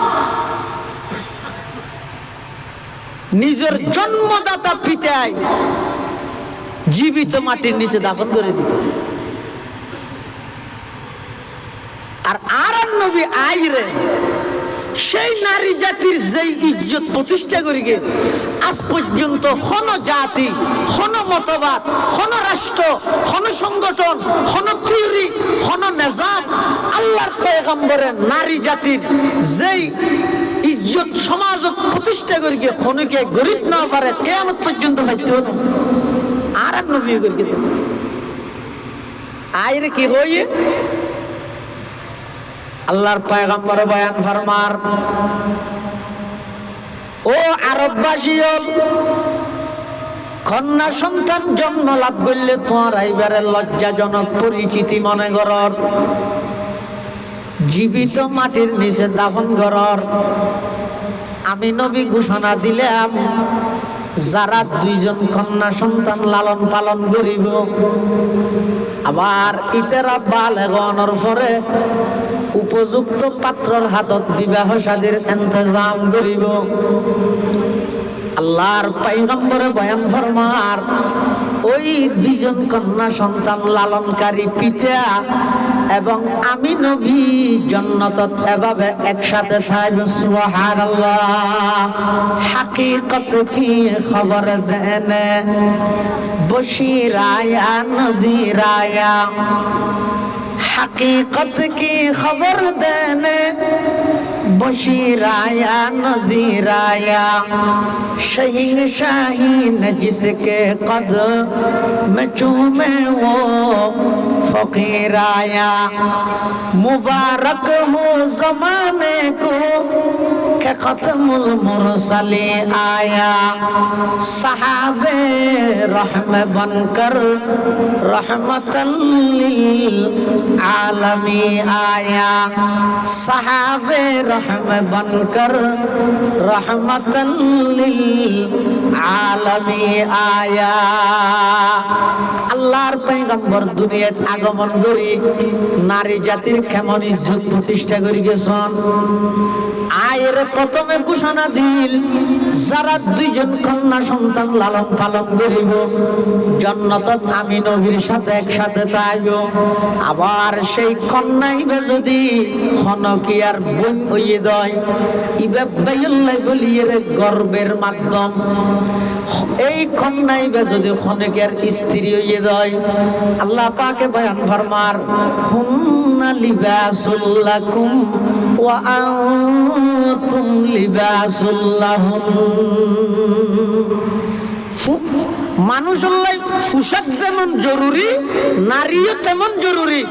নিজের জন্মদাতা পিতায় জীবিত মাটির নিচে দাফন করে দিত। আর নবী আইরে সেই নারী জাতির যেই ইজ্জত প্রতিষ্ঠা করি গে আজ পর্যন্ত কোন জাতি, কোন মতবাদ, কোন রাষ্ট্র, কোন সংগঠন, কোন থিওরি, কোন নিজাম আল্লাহর পয়গম্বরের নারী জাতির যেই ইজ্জত সমাজত প্রতিষ্ঠা করি গে কোনকে গরিব না পারে কিয়ামত পর্যন্ত হইতে হবে। আর নবী করি আইরে কি হইয়ে আল্লাহর পয়গম্বর বয়ান ফরমার, ও আরববাসী কন্যা সন্তান জন্ম লাভ করলে তোমার এইবারে লজ্জাজনক পরিচিতি মনে করর, জীবিত মাটির নিচে দাফন করর। আমি নবী ঘোষণা দিলাম, যারা দুইজন কন্যা সন্তান লালন পালন করিব, আবার ইতেরা বালেগনের পরে উপযুক্ত পাত্রর হাতত বিবাহ শাদীর ইন্তজাম করিব। আল্লাহর পয়গম্বরে বয়ান ফরমার, ওই দুইজন কন্যা সন্তান লালনকারী পিতা এবং আমি নবী জান্নাতত এভাবে একসাথে থাকবে। সুবহানাল্লাহ। হাকিকত কি খবর দেনে বশিরায়া নযিরায়া, हकीकत की खबर देने मशीराया नजीराया शहीन शाहीन जिसके कद में चूमे वो फकीर आया। मुबारक हो जमाने को के खत्मुल मुरसली आया। सहाबे रहम बनकर रहमतल लिल आलमी आया। सहाबे रहम बनकर रहमतल लिल आलमी आया। আল্লাহর পয়গম্বর দুনিয়াত আগমন করি নারী জাতির কেমন ইজ্জত প্রতিষ্ঠা করি গেছেন। আয়ের প্রথমে ঘোষণা দিল যারা দুইজন কন্যা সন্তান লালন পালন করিব জান্নাতত আমি নবীর সাথে একসাথে থাকব। আবার সেই কন্যাইবে যদি খনকিয়ার বোন হইয়ে দেয় ইবে বাইল্লাই বলিয়ে গর্বের মাধ্যম। এই কন্যাইবে যদি খনকিয়ার স্ত্রী হইয়ে দেয় আল্লাহ পাকে বয়ান ফরমার হুন্না লিবাসুল লাকুম ওয়া আনতুম লিবাসুল লাহুন। মানুষের পোশাক যেমন জরুরি নারীও তেমন জরুরি।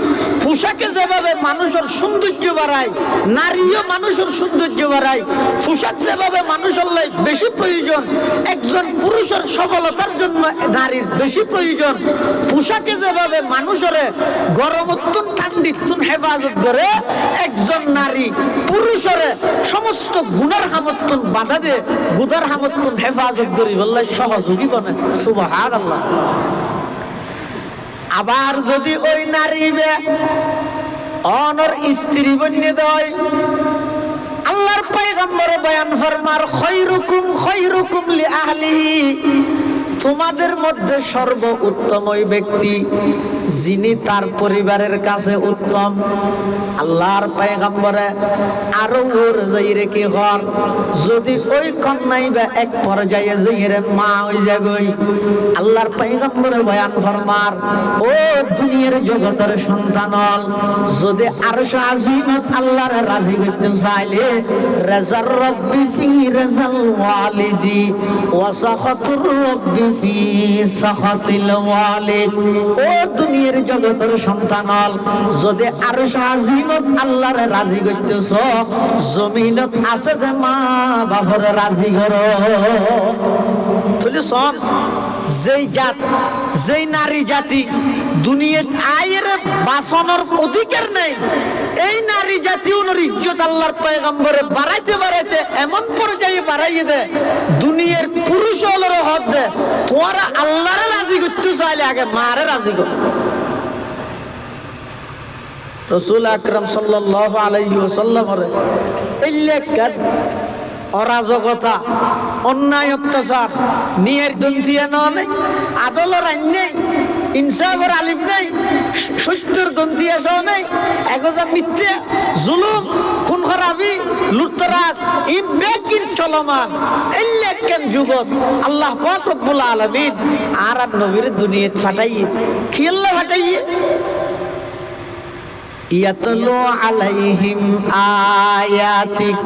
পোশাকে যেভাবে মানুষের সৌন্দর্য বাড়ায় নারীও মানুষের সৌন্দর্য বাড়ায়। পোশাক যেভাবে মানুষের বেশি প্রয়োজন একজন পুরুষের সফলতার জন্য নারীর বেশি প্রয়োজন। পোশাকে যেভাবে মানুষের গরমোত্তন ঠান্ডিত্তন হেফাজত করে একজন নারী পুরুষের সমস্ত গুণার হামত্তন বাধা দিয়ে গুদার হামত্তন হেফাজত করি বললে সহযোগী বনে। সুবহানাল্লাহ। আবার যদি ওই নারী অনর স্ত্রী বন্যে দেয় আল্লাহর পয়গম্বর বয়ান ফরমার খায়রুকুম খায়রুকুম লি আহলিহি। তোমাদের মধ্যে সর্ব উত্তম ওই ব্যক্তি যিনি তার পরিবারের কাছে উত্তম। আল্লাহর পয়গম্বরে আরো ওর যাইরে কি হল যদি ওই কন্যাইবা এক পর্যায়ে যাইরে মা হই যাগই আল্লাহর পয়গম্বরে বয়ান ফরমার ও দুনিয়ার জগতের সন্তান হল যদি আরশ আজিমত আল্লাহর রাজি করতে চাইলে রাজার রব্বি ফি রাজাল ওয়ালিদি ওয়া সাখাতুর রব্বি ফি সাখাতিল ওয়ালিদ। ও দুনিয়ার জগতের সন্তান হল যদি আরশ আজিমত আল্লাহর রাজি করতেছ জমিনত আছে যে মা বাবার রাজি করো। শোন যেই জাত যেই নারী জাতি দুনিয়ার আয়ের বাসনের অধিকার নেই এই নারী জাতি ওনার ইজ্জত আল্লাহর পয়গম্বরে বাড়াইতে বাড়াইতে এমন পর্যায়ে বাড়াইয়ে দেয় দুনিয়ার পুরুষ হলের হদ দে তোরা আল্লাহরে রাজি করতে চাইলে আগে মারে রাজি কর। রাসূল আকরাম সাল্লাল্লাহু আলাইহি ওয়াসাল্লামের এই লেখার অরাজকতা অন্যায় অত্যাচার নিয়ের দন্তিয়া নয় আদলের আইন নেই ইনসাফের আলিফ নেই সত্যের দন্তিয়া সহ নেই এগোজা মিথ্যে জুলুম খুন খারাপি লুটতরাজ এই বেকির চলমান এই লেখেন যুগত আল্লাহ পাক রব্বুল আলামিন আর নবীর দুনিয়াত ফাটাইয়ে খেললে ফাটাইয়ে ইয়াতলু আলাইহিম আয়াতিক।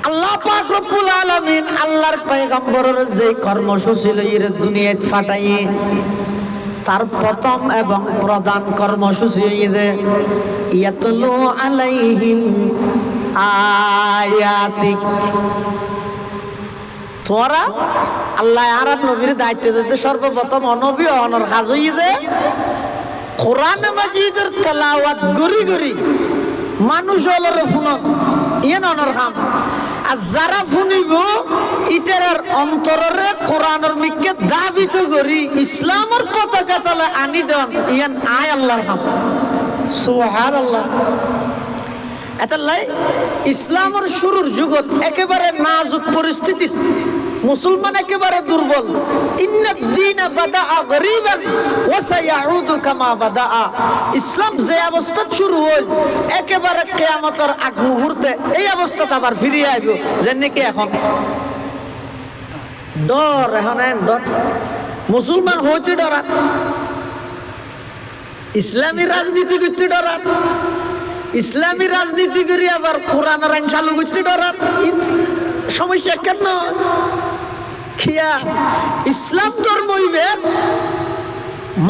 আল্লাহ পাক রব্বুল আলামিন আল্লাহর পয়গম্বরের যে কর্মসূচি লইয়ে দুনিয়াত ফাটাইয়ে তার প্রথম এবং প্রধান কর্মসূচি হইছে ইয়াতলু আলাইহিম আয়াতিক। তোরা আল্লাহ আর নবীর দায়িত্ব দিতে সর্বপ্রথম অনবী অনর কাজ হইছে কোরআন মাজিদের তেলাওয়াত গরি গরি মানুষ হলো ফুনত ইয়ে অনর কাম। আর যারা শুনিব ইতার অন্তরের কোরআনের মিকে দাবিত করি ইসলামের পতাকা তলে আনি দেন ইয়ান আয় আল্লাহর কাম। সুবহানাল্লাহ। এতালাই ইসলামের শুরুর যুগত একেবারে নাজুক পরিস্থিতি মুসলমান একেবারে দুর্বল। ইন্নাদ দীনা বাদাআ গরীবান ওয়া সায়াউদু কামা বাদাআ। ইসলাম যে অবস্থা শুরু হল একেবারে কিয়ামতের আগ মুহূর্তে এই অবস্থাটা আবার ফিরে আইব যেন কি এখন ডর এখন ডর মুসলমান হইতে ডরাত ইসলামী রাজনীতি করতে ডরাত ইসলামী রাজনীতি করি আবার কোরআনের আইন চালু করতে ডরার সমস্যা কেন? খিয়া ইসলাম ধর্ম হইবে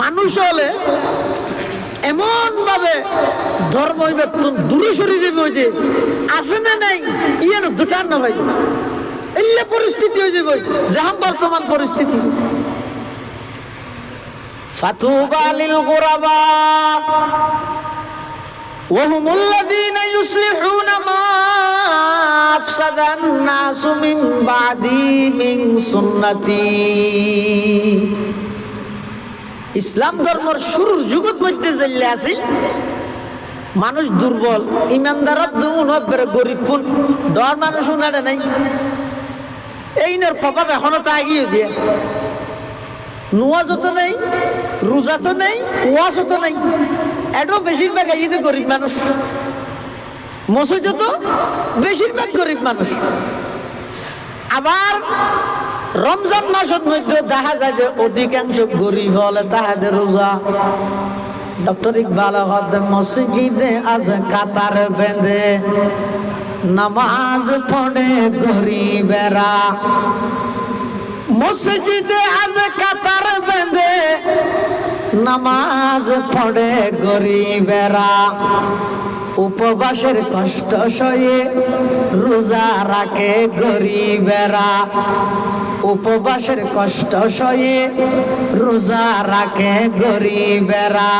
মানুষ হলে এমন ভাবে ধর্ম হইবে দূরে সরে যাবে, ওই যে আছে না নাই ইয়ার দুটার না ভাই, এলে পরিস্থিতি হয়ে যাবে যাহা বর্তমান পরিস্থিতি। ফাতুবা লিল গুরাবা وهم الذين يصلحون ما أفسد الناس من بعدي من سنتي। ইসলাম ধর্মের শুরুর যুগত মধ্যে চলে আসিল মানুষ দুর্বল, ইমানদার গরিব পুন ডর মানুষ উনারে নাই, এইনার প্রভাব এখনো তা এগিয়ে দিয়ে নুয়াজও তো নেই, রোজা তো নেই, ওয়াজও তো নেই, এটাও বেশিরভাগ এই যে গরিব মানুষ, মসজিদ তো বেশিরভাগ গরিব মানুষ। আবার রমজান মাসের মধ্যে দেখা যায় যে অধিকাংশ গরিব হলে তাহাদের রোজা। ডক্টর ইকবাল মসজিদে আজ কাতার বেঁধে নামাজ পড়ে গরিবেরা, মসজিদে আজ কাতার বেঁধে নামাজ পড়ে গরিবেরা, উপবাসের কষ্ট সয়ে রোজা রাখে গরিবেরা, উপবাসের কষ্ট সয়ে রোজা রাখে গরিবেরা,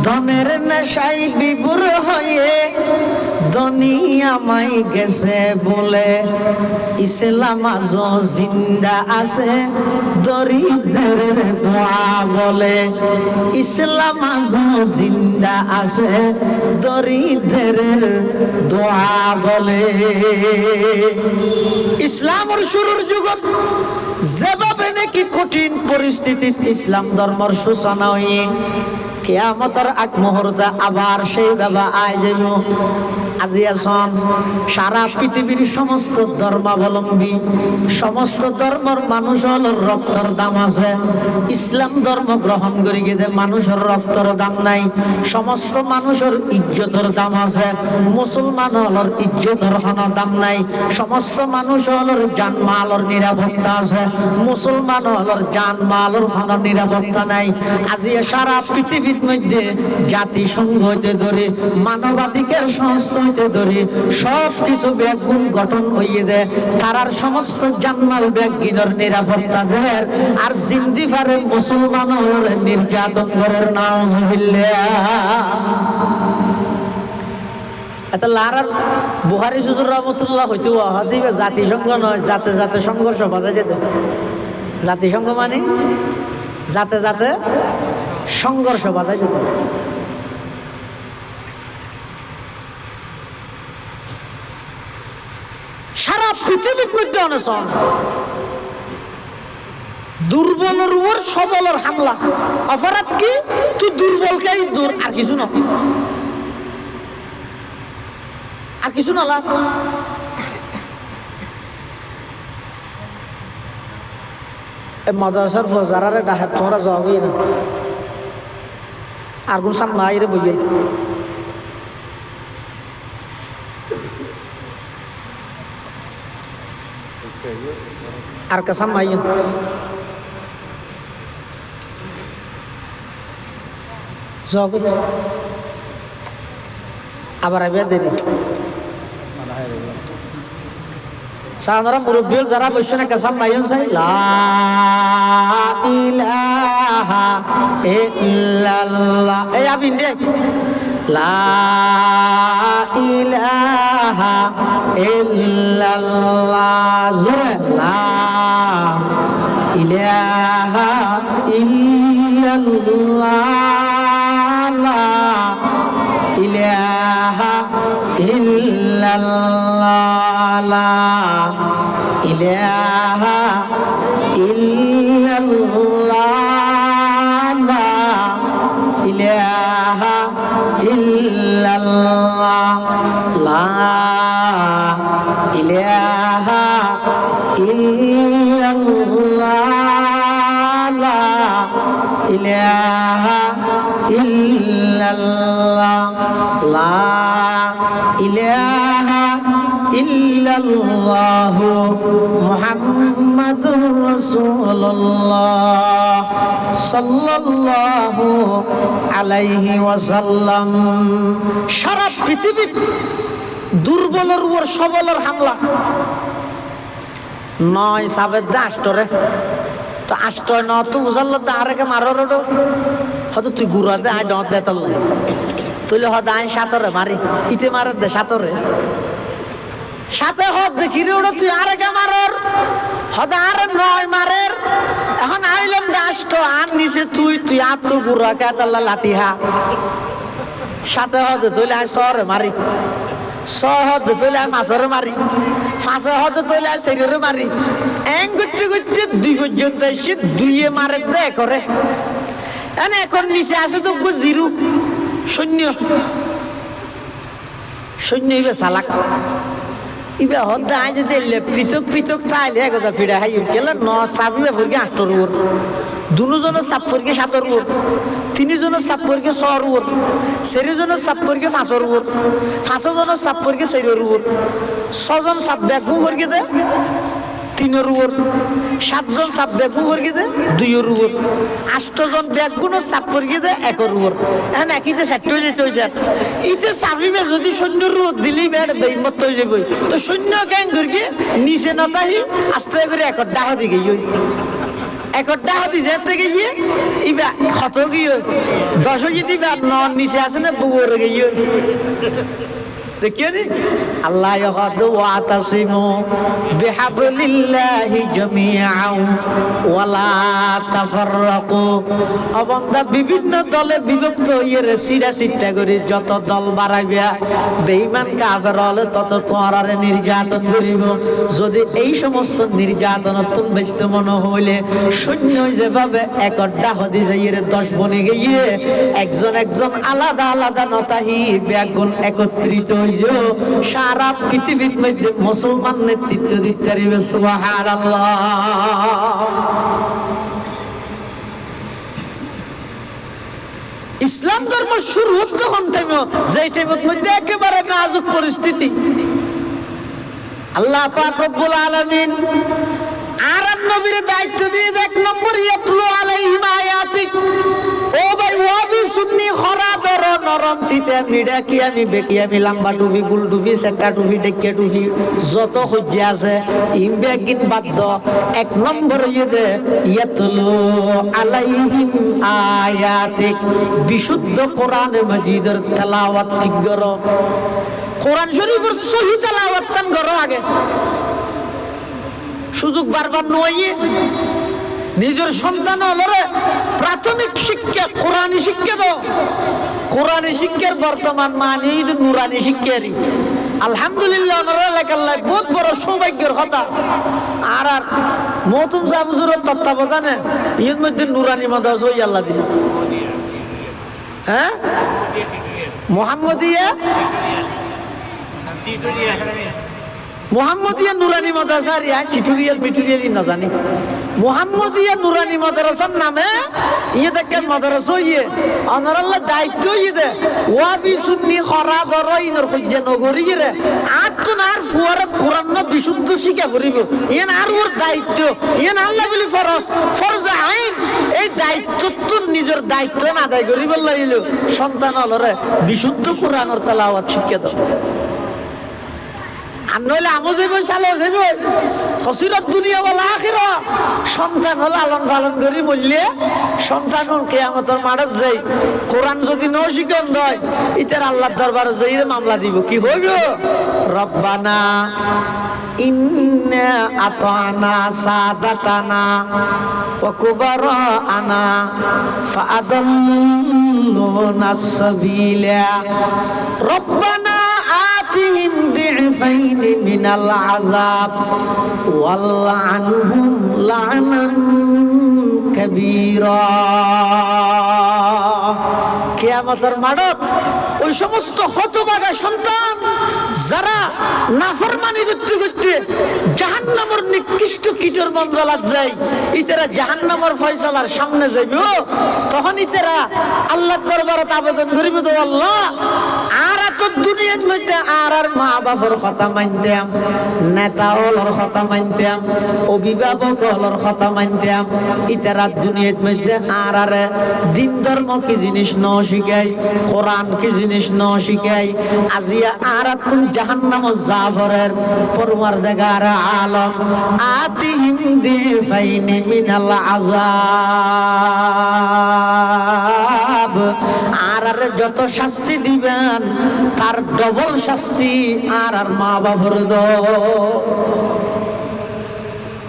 ধনের নেশায় বিভোর হয়ে দুনিয়ায় গেছে বলে ইসলাম আজও জিন্দা আছে দরিদ্রের দোয়া বলে, ইসলাম আজও জিন্দা আছে দরিদ্রের দোয়া বলে। ইসলামের শুরুর যুগত যেভাবে নাকি কঠিন পরিস্থিতিত ইসলাম ধর্মের সূচনা হয়ে কিয়ামতের আগ মুহূর্তে আবার সেই বাবা আয় যাইব। আজি আসন সারা পৃথিবীর সমস্ত ধর্মাবলম্বী সমস্ত ধর্মের মানুষ হল রক্তর দাম আছে, ইসলাম ধর্ম গ্রহণ করি গেলে মানুষের রক্তর দাম নাই, সমস্ত মানুষের ইজ্জতের দাম আছে, মুসলমান হলর ইজ্জতের হন দাম নাই, সমস্ত মানুষ হলর জানমালর নিরাপত্তা আছে, মুসলমান হলর জানমালর হন নিরাপত্তা নাই। আজি সারা পৃথিবীর মধ্যে জাতিসংঘ হইতে ধরে মানবাধিকার সংস্থা হইতে ধরে সব কিছু ব্যাগুণ গঠন হইয়ে দেয়, তারার সমস্ত জানমাল ব্যাগিনর নিরাপত্তা দেয়, আর জিন্দিফারে মুসলমান হলে নির্যাতন করার নাউজুবিল্লাহ। এটা লারার বুহারি হুজুর রহমতুল্লাহ হইতে হদিবে জাতিসংঘ নয়, জাতে জাতে সংঘর্ষ বাজা যেত। জাতিসংঘ মানে জাতে জাতে সংঘর্ষ বাজাই যেত। সারা পৃথিবীর মধ্যে অনশন, দুর্বলের উপর সবলের হামলা। অপরাধ কি? তুই দুর্বলকেই দূর, আর কিছু না, আর কিছু না। মাদ্রাসার ফজারারে ডাহাত তোমরা যাওয়া না, আর কোন সামনে আইরে বইয়ে আর কা সামনে আইয়ে যাওয়া আবার আইবে দেরি সাধারা মুরব্বী যারা বসে না কাসাম মাইন চাই লা ইলাহা ইল্লাল্লাহ, এই আমিন দে লা ইলাহা ইল্লাল্লাহ, জোরে লা ইলাহা ইল্লাল্লাহ, লা ইলাহা ইল্লাল্লাহ, লা ইলাহা ইল্লাল্লাহ, লা ইলাহা ইল্লাল্লাহ, লা ইলাহা ইল্লাল্লাহ, লা ইলাহা ইল্লাল্লাহ, লা ইলাহা ইল্লাল্লাহু মুহাম্মাদুর রাসূলুল্লাহ সাল্লাল্লাহু আলাইহি ওয়াসাল্লাম। সারা পৃথিবী দুর্বলের উপর সবলের হামলা নয় সাবেদ যে আষ্টরে তো আষ্টয় ন তো বুঝাল আরেকে মারো রোড হয়তো তুই ঘুরা দে আই ডট দে তাহলে তুইলে হদ আই সাঁতরে মারি ইতে মারে দে সাঁতরে সাথে হদ দেখি রে ওটা তুই আরেকে মারর হদ আরে নয় মারের এখন আইলাম দে আষ্ট আর নিচে তুই তুই আর তো ঘুরা কে তাহলে লাতিহা সাথে হদ তুইলে আই শহরে মারি সহজ তৈলে মাছরে মারি ফাঁসে হদ তৈলে শরীরে মারি এং করতে করতে দুই পর্যন্ত এসে দুইয়ে মারে দে করে এনে এখন নিচে আসে তো জিরো শূন্য শূন্য ইবে চালাক ইবে হদ্দা আই যদি পৃথক পৃথক তাইলে একদা ফিরে হাই গেলে ন চাবিবে ফরকে আষ্টর ওর দুজনের চাপ ফরকে সাতর ওর তিনজনের চাপ ফরকে ছর ওর চারিজনের চাপ ফরকে পাঁচর ওর পাঁচজনের চাপ ফরকে চারির ওর ছজন চাপ বেগু ফরকে দে তিনের ওর সাতজন চাপ বেগু ফরকে দে দুইয়ের ওর আষ্টজন বেগুনের চাপ ফরকে দে একর ওর এখন একইতে সেট হয়ে যেতে হয়েছে ইতে চাবিবে যদি সৈন্যর রোদ দিলেই বেড় বেইমত হয়ে যাবে তো সৈন্য গ্যাং ধরকে নিচে নতাহি আস্তে করে একর ডাহ দিকে একটা হাতি যেতে গিয়ে ইবা ক্ষত গিয়ে দশ যদি নিচে আছে না বুবর গিয়ে দেখিয়ে নি আল্লাহ ইয়াকাদু ওয়া তাসিমু বিহাবলিল্লাহি জামিআন ওয়া লা তাফাররাকু। অবন্দা বিভিন্ন দলে বিভক্ত হইয়ে সিডা সিটটা করে যত দল বাড়াইবে বেঈমান কাফের হলে তত তোরারে নির্যাতন করিব। যদি এই সমস্ত নির্যাতন তুম ব্যস্ত মনে হইলে সৈন্য যেভাবে একটা হদি যাইয়ে 10 বনে গিয়ে একজন একজন আলাদা আলাদা নতাহি ব্যাগুন একত্রিত সারা পৃথিবীর মধ্যে মুসলমান নেতৃত্ব দিতে পারিবে। সুবহানাল্লাহ। ইসলাম ধর্ম শুরু হতে কোন টাইমত যে টাইমত মধ্যে একেবারে নাজুক পরিস্থিতি আল্লাহ পাক রব্বুল আলামিন আর নবীর দায়িত্ব দিয়ে 1 নম্বর ইয়াতলু আলাইহিম আয়াতিক। ও ভাই ওয়াবি সুন্নি খরা দর নরম তিতে মিডা কি আমি বেকি আমি লম্বা টুপি গুল টুপি সেটা টুপি ডেকে টুপি যত হজ্জে আছে ইমবেগিন বাদ্য 1 নম্বর ইয়েদে ইয়াতলু আলাইহিম আয়াতিক। বিশুদ্ধ কোরআন মাজিদের তেলাওয়াত ঠিক করো। কোরআন শরীফের সহি তেলাওয়াত কান করো আগে সুযোগ বারবার নয়। নিজের সন্তান হলরে প্রাথমিক শিক্ষা কোরআনী শিক্ষা দাও। কোরআনী শিক্ষার বর্তমান মানে নুরানি শিক্ষারই আলহামদুলিল্লাহ ওনারা লেখাল্লাই বহুত বড় সৌভাগ্যের কথা। আর আর মতুম সাহুজুরের তত্ত্বাবধানে এর মধ্যে নুরানি মাদ্রাসা হই আল্লাহ দিল। হ্যাঁ মোহাম্মদিয়া মোহাম্মদিয়া নুরানি মাদ্রাসা টিউটোরিয়াল মিটুরিয়াল না জানি মোহাম্মদিয়া নুরানি মাদ্রাসার নামে ইয়ে দেখে মাদ্রাসা ইয়ে অনারাল্লাহ দায়িত্ব ইয়ে দে ওয়াবি সুন্নি খরা দর ইনর কইজে নগরী রে আর তো আর ফুয়ারে কোরআন বিশুদ্ধ শিক্ষা করিব ইয়েন আর ওর দায়িত্ব ইয়েন আল্লাহ বলি ফরজ আইন। এই দায়িত্ব তো নিজের দায়িত্ব না আদায় করিব লাগিল সন্তান হলরে বিশুদ্ধ কোরআনের তেলাওয়াত শিক্ষা দাও। আর নইলে আমো যাইব চালো যাইব হসিরত দুনিয়া বলা আখিরা। সন্তান হল লালন পালন করি বললে সন্তান কিয়ামতের মাঠে যাই কোরআন যদি ন শিখন দেয় ইতার আল্লাহর দরবারে যাই মামলা দিব কি হইব রব্বানা ইন্না আতানা সাদাতানা ওয়া কুবারানা ফাআদাল্লুনা সাবিলা রব্বানা আতিহিম দি'ফাইন মিনাল আযাব ওয়ালআনহুম লা'নান কাবীরা। কিয়ামতের মাঠত ওই সমস্ত হতভাগা সন্তান যারা নাফরমানি করতে করতে জাহান্নামের নিকৃষ্ট কীটের মঞ্জলাত যায়, ইতারা জাহান্নামের ফয়সালার সামনে যাইব, তখন ইতারা আল্লাহর দরবারে আবেদন করিব, তো আল্লাহ আর এত দুনিয়ার মধ্যে আর মা বাবার কথা মানতাম, নেতা হলর কথা মানতাম, অভিভাবক হলর কথা মানতাম, ইতারা দুনিয়ার মধ্যে আর দিন ধর্ম কি জিনিস ন শিখাই, কোরআন কি জিনিস ন শিখাই, আজিয়া আর তুম জাহান্নাম জাফরের পরওয়ারদিগার আলম আতিহিম দিফাইনি মিনাল আযাব, আর যত শাস্তি দিবেন তার ডবল শাস্তি আর মা বাবার দো।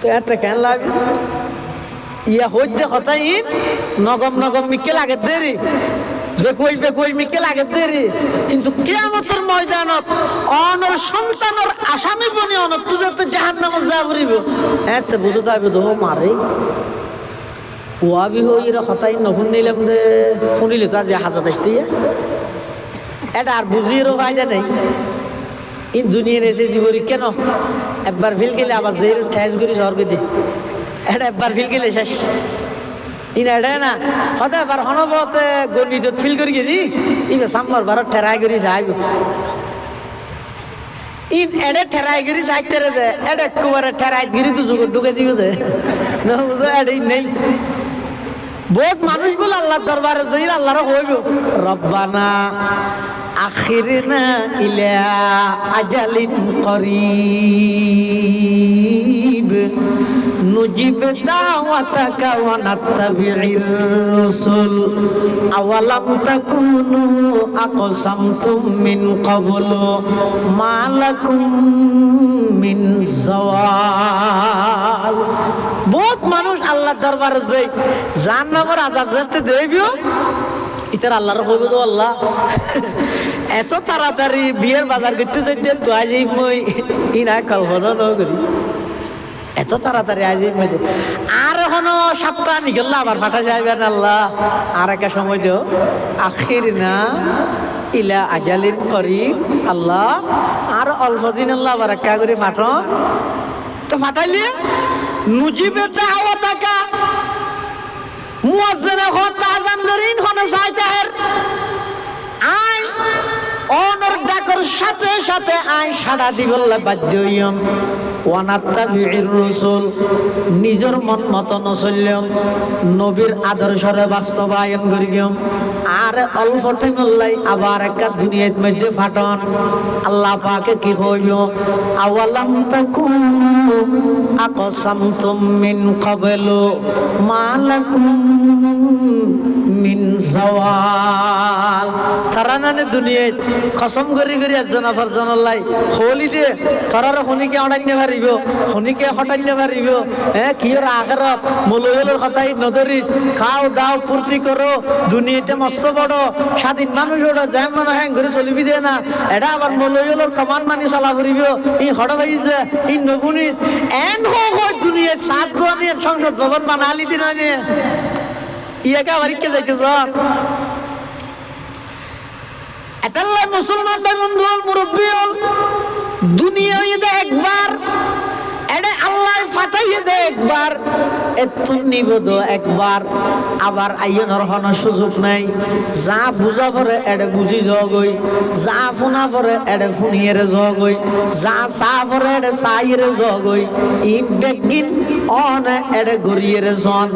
তো এত কেন লাগে ইয়া হইতে কথাই নগম নগম মিকে লাগে দেরি, বেকুই বেকুই মিকে লাগে দেরি, কিন্তু কিয়ামতের ময়দানত অনর সন্তানের আসামি বনি অনত তুই যাতে জাহান্নামে যা করিব এত বুঝতে হবে তো মারে ওয়াবি হইরা কথাই নহুন নিলাম দে শুনিলে তো আজ হাজত আসতে এটা আর বুঝিয়েরও ফায়দা নেই। এই দুনিয়ার এসেছি বলি কেন একবার ফিল গেলে আবার যে ঠেস করি শহর করে দিই, এটা একবার ফিল গেলে শেষ ইনা এটা না হতে এবার হনবতে গণিত ফিল করি গেলি ইবে সাম্বার ভারত ঠেরাই করি যাইব ইন এডে ঠেরাই করি যাইতে রে দে এডে কুবারে ঠেরাই গিরি দুজো ঢুকে দিবে দে না বুঝো এডেই নেই। বহুত মানুষ বলে আল্লাহর দরবারে যাই আল্লাহর কইব রব্বানা আখিরনা ইলা আজালিন করিব নুজিব দাওয়াতাকা ওয়া নাত্তাবি'র রাসূল আওয়ালাম তাকুনু আকসামতুম মিন ক্বাবলু মা লাকুম মিন যাওয়াল। বহুত মানুষ আল্লাহর দরবারে যাই জাহান্নামের আযাব জানতে দেবিও ইতার আল্লাহর কইব তো আল্লাহ এত তাড়াতাড়ি বিয়ের বাজার করতে যাইতে তো আজ মই ইনা কল্পনা ন করি এত তাড়াতাড়ি আজ মধ্যে আর এখনো সপ্তাহ নিগেল আবার ফাটা যাইবেন আল্লাহ আর একটা সময় দেও আখির না ইলা আজালিন করিব আল্লাহ আর অল্প দিন আল্লাহ আবার একটা করে ফাটো তো ফাটাইলে নুজিবে দাওয়াতাকা মুয়াজ্জিন হন আযান দরিন হন সাইতার আই অনর ডাকর সাথে সাথে আই সাড়া দিবল্লা বাধ্য হইম ওয়ানাত্তাবি'র রাসূল নিজের মন মতো নচলম নবীর আদর্শরে বাস্তবায়ন করিম আর অল্প টাইমলাই আবার একটা দুনিয়ার মধ্যে ফাটন আল্লাহ পাকে কি হইব আওয়ালাম তাকুনু আকসামতুম মিন ক্বাবলু মা লাকুম মিন যাওয়াল। তারা নানে দুনিয়ায় কসম করি করি একজন আফরজনল্লাই হলি দে তারার হনিকে অড়াইন্য পারিব হনিকে হটাইন্য পারিব হ্যাঁ কি আখেরাত মূল্যের কথাই নদরিস খাও দাও ফুর্তি করো দুনিয়াতে মস্ত বড় স্বাধীন মানুষ ওটা যেমন হ্যাং করে চলিবি দে না এটা আবার মূল্যের কমান মানি চলা করিব ই হঠাৎ যে ই নগুনিস এন হয় দুনিয়ায় সাত দোয়ানির সংসদ ভবন বানালি দিন ইয়াকে আবার ইকে যাইতে যান এটাল্লাই মুসলমান ভাই বন্ধু মুরব্বী হল দুনিয়া একবার এটা আল্লাহ ফাটাইয়ে দে একবার এত নিবদ একবার আবার আইয়নের হন সুযোগ নাই যা বুঝা পরে এডে বুঝি জগই যা ফুনা পরে এডে ফুনিয়ে জগই যা চা পরে এডে চাইরে জগই ই বেগিন অন এডে গড়িয়ে জন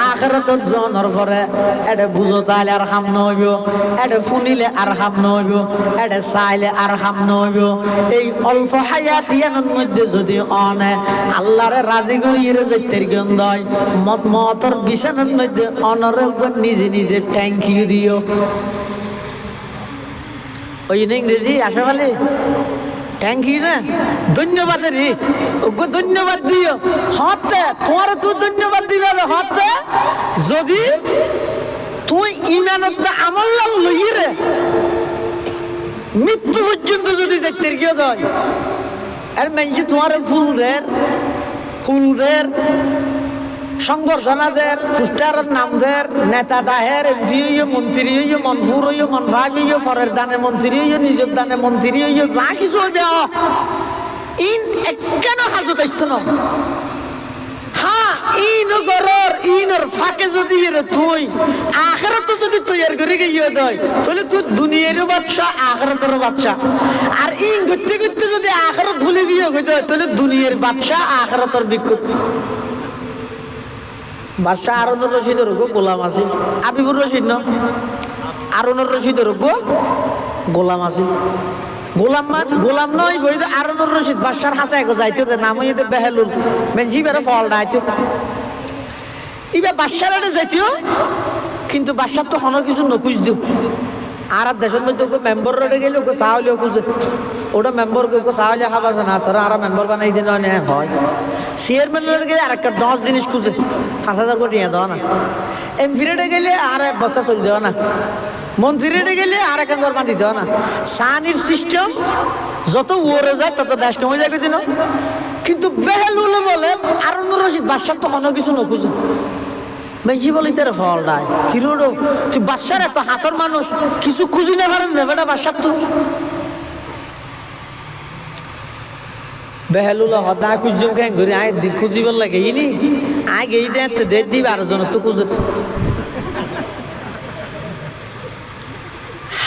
আখেরাত জনের পরে এডে বুঝো তাইলে আর হাম নইব এডে ফুনিলে আর হাম নইব এডে চাইলে আর হাম নইব। এই অল্প হায়াতিয়ানের মধ্যে যদি অনে আল্লাহরে রাজি করিয়ে যাইতের গন্ধয় মত মতর বিছানার মধ্যে অনরে নিজে নিজে ট্যাঙ্কি দিও ওই ইংরেজি আসা বলে থ্যাংক ইউ না ধন্যবাদ রে ওগো ধন্যবাদ দিও হতে তোমার তুই ধন্যবাদ দিবা হতে যদি তুই ইমানত আমল লই রে মৃত্যু পর্যন্ত যদি যাইতে গিয়ে দয় আর মানুষ তোমার ফুল রে সংবর্ধনা দের, পুস্টারের নাম দের, নেতা ডাহের, এমপি হইও, মন্ত্রী হইও, মনফুর হইও, মনফাব হইও, ফরের দানে মন্ত্রী হইও, নিজের দানে মন্ত্রী হইও, যা কিছু হইবে ইন কেন হাজত আসতো না। হ্যাঁ ইন গরর ইনর ফাঁকে যদি তুই আখেরাত যদি তৈরি করে গিয়ে দেয় তাহলে তুই দুনিয়ারও বাদশা আখেরাতেরও বাদশা। আর ইন ঘুরতে ঘুরতে যদি আখেরাত ভুলে গিয়ে দেয় তাহলে দুনিয়ার বাদশা আখেরাতের বিক্ষোভ। বাদশা আরুনুর রশিদের গোলাম আছিল, আবিবুর রশিদ ন আরুনুর রশিদের গোলাম আছিল। গোলাম নয় বই আরুনুর রশিদ বাদশার হাসা এক যাইতো নাম হইতে বেহেলুল মেনজি বেড়ে ফল ডাইতো ইবে বাদশার যাইতো, কিন্তু বাদশার তো হন কিছু নকুজ দিও। আর দেশের মধ্যে মেম্বর রোডে গেলে ওকে চাউলে খুঁজে ওটা মেম্বর ওকে চাউলে খাবাছে না, তোরা আর মেম্বর বানাই দিন হয়। চেয়ারম্যান রোডে গেলে আর একটা 10 জিনিস খুঁজে 5,000 কোটি দেওয়া না। এমপি রোডে গেলে আর এক বস্তা চলে দেওয়া না। মন্ত্রী রোডে গেলে আর এক ঘর বাঁধি দেওয়া না। সানির সিস্টেম যত ওরে যায় তত দেশ কমে যাবে দিন। কিন্তু বেহেলুল বলে আরুনুর রশিদ বাদশার তো হন কিছু নখুঁজে মেজি বলি তোর ফল নাই কি রোড তুই বাদশার এত হাসর মানুষ কিছু খুঁজি না পারেন যাবে না বাদশার তো। বেহেলুল হদা খুঁজম কেন ঘুরে আয় খুঁজিবার লাগে ইনি আয় গেই দেখতে দেখ দিবে আর জন তো খুঁজে।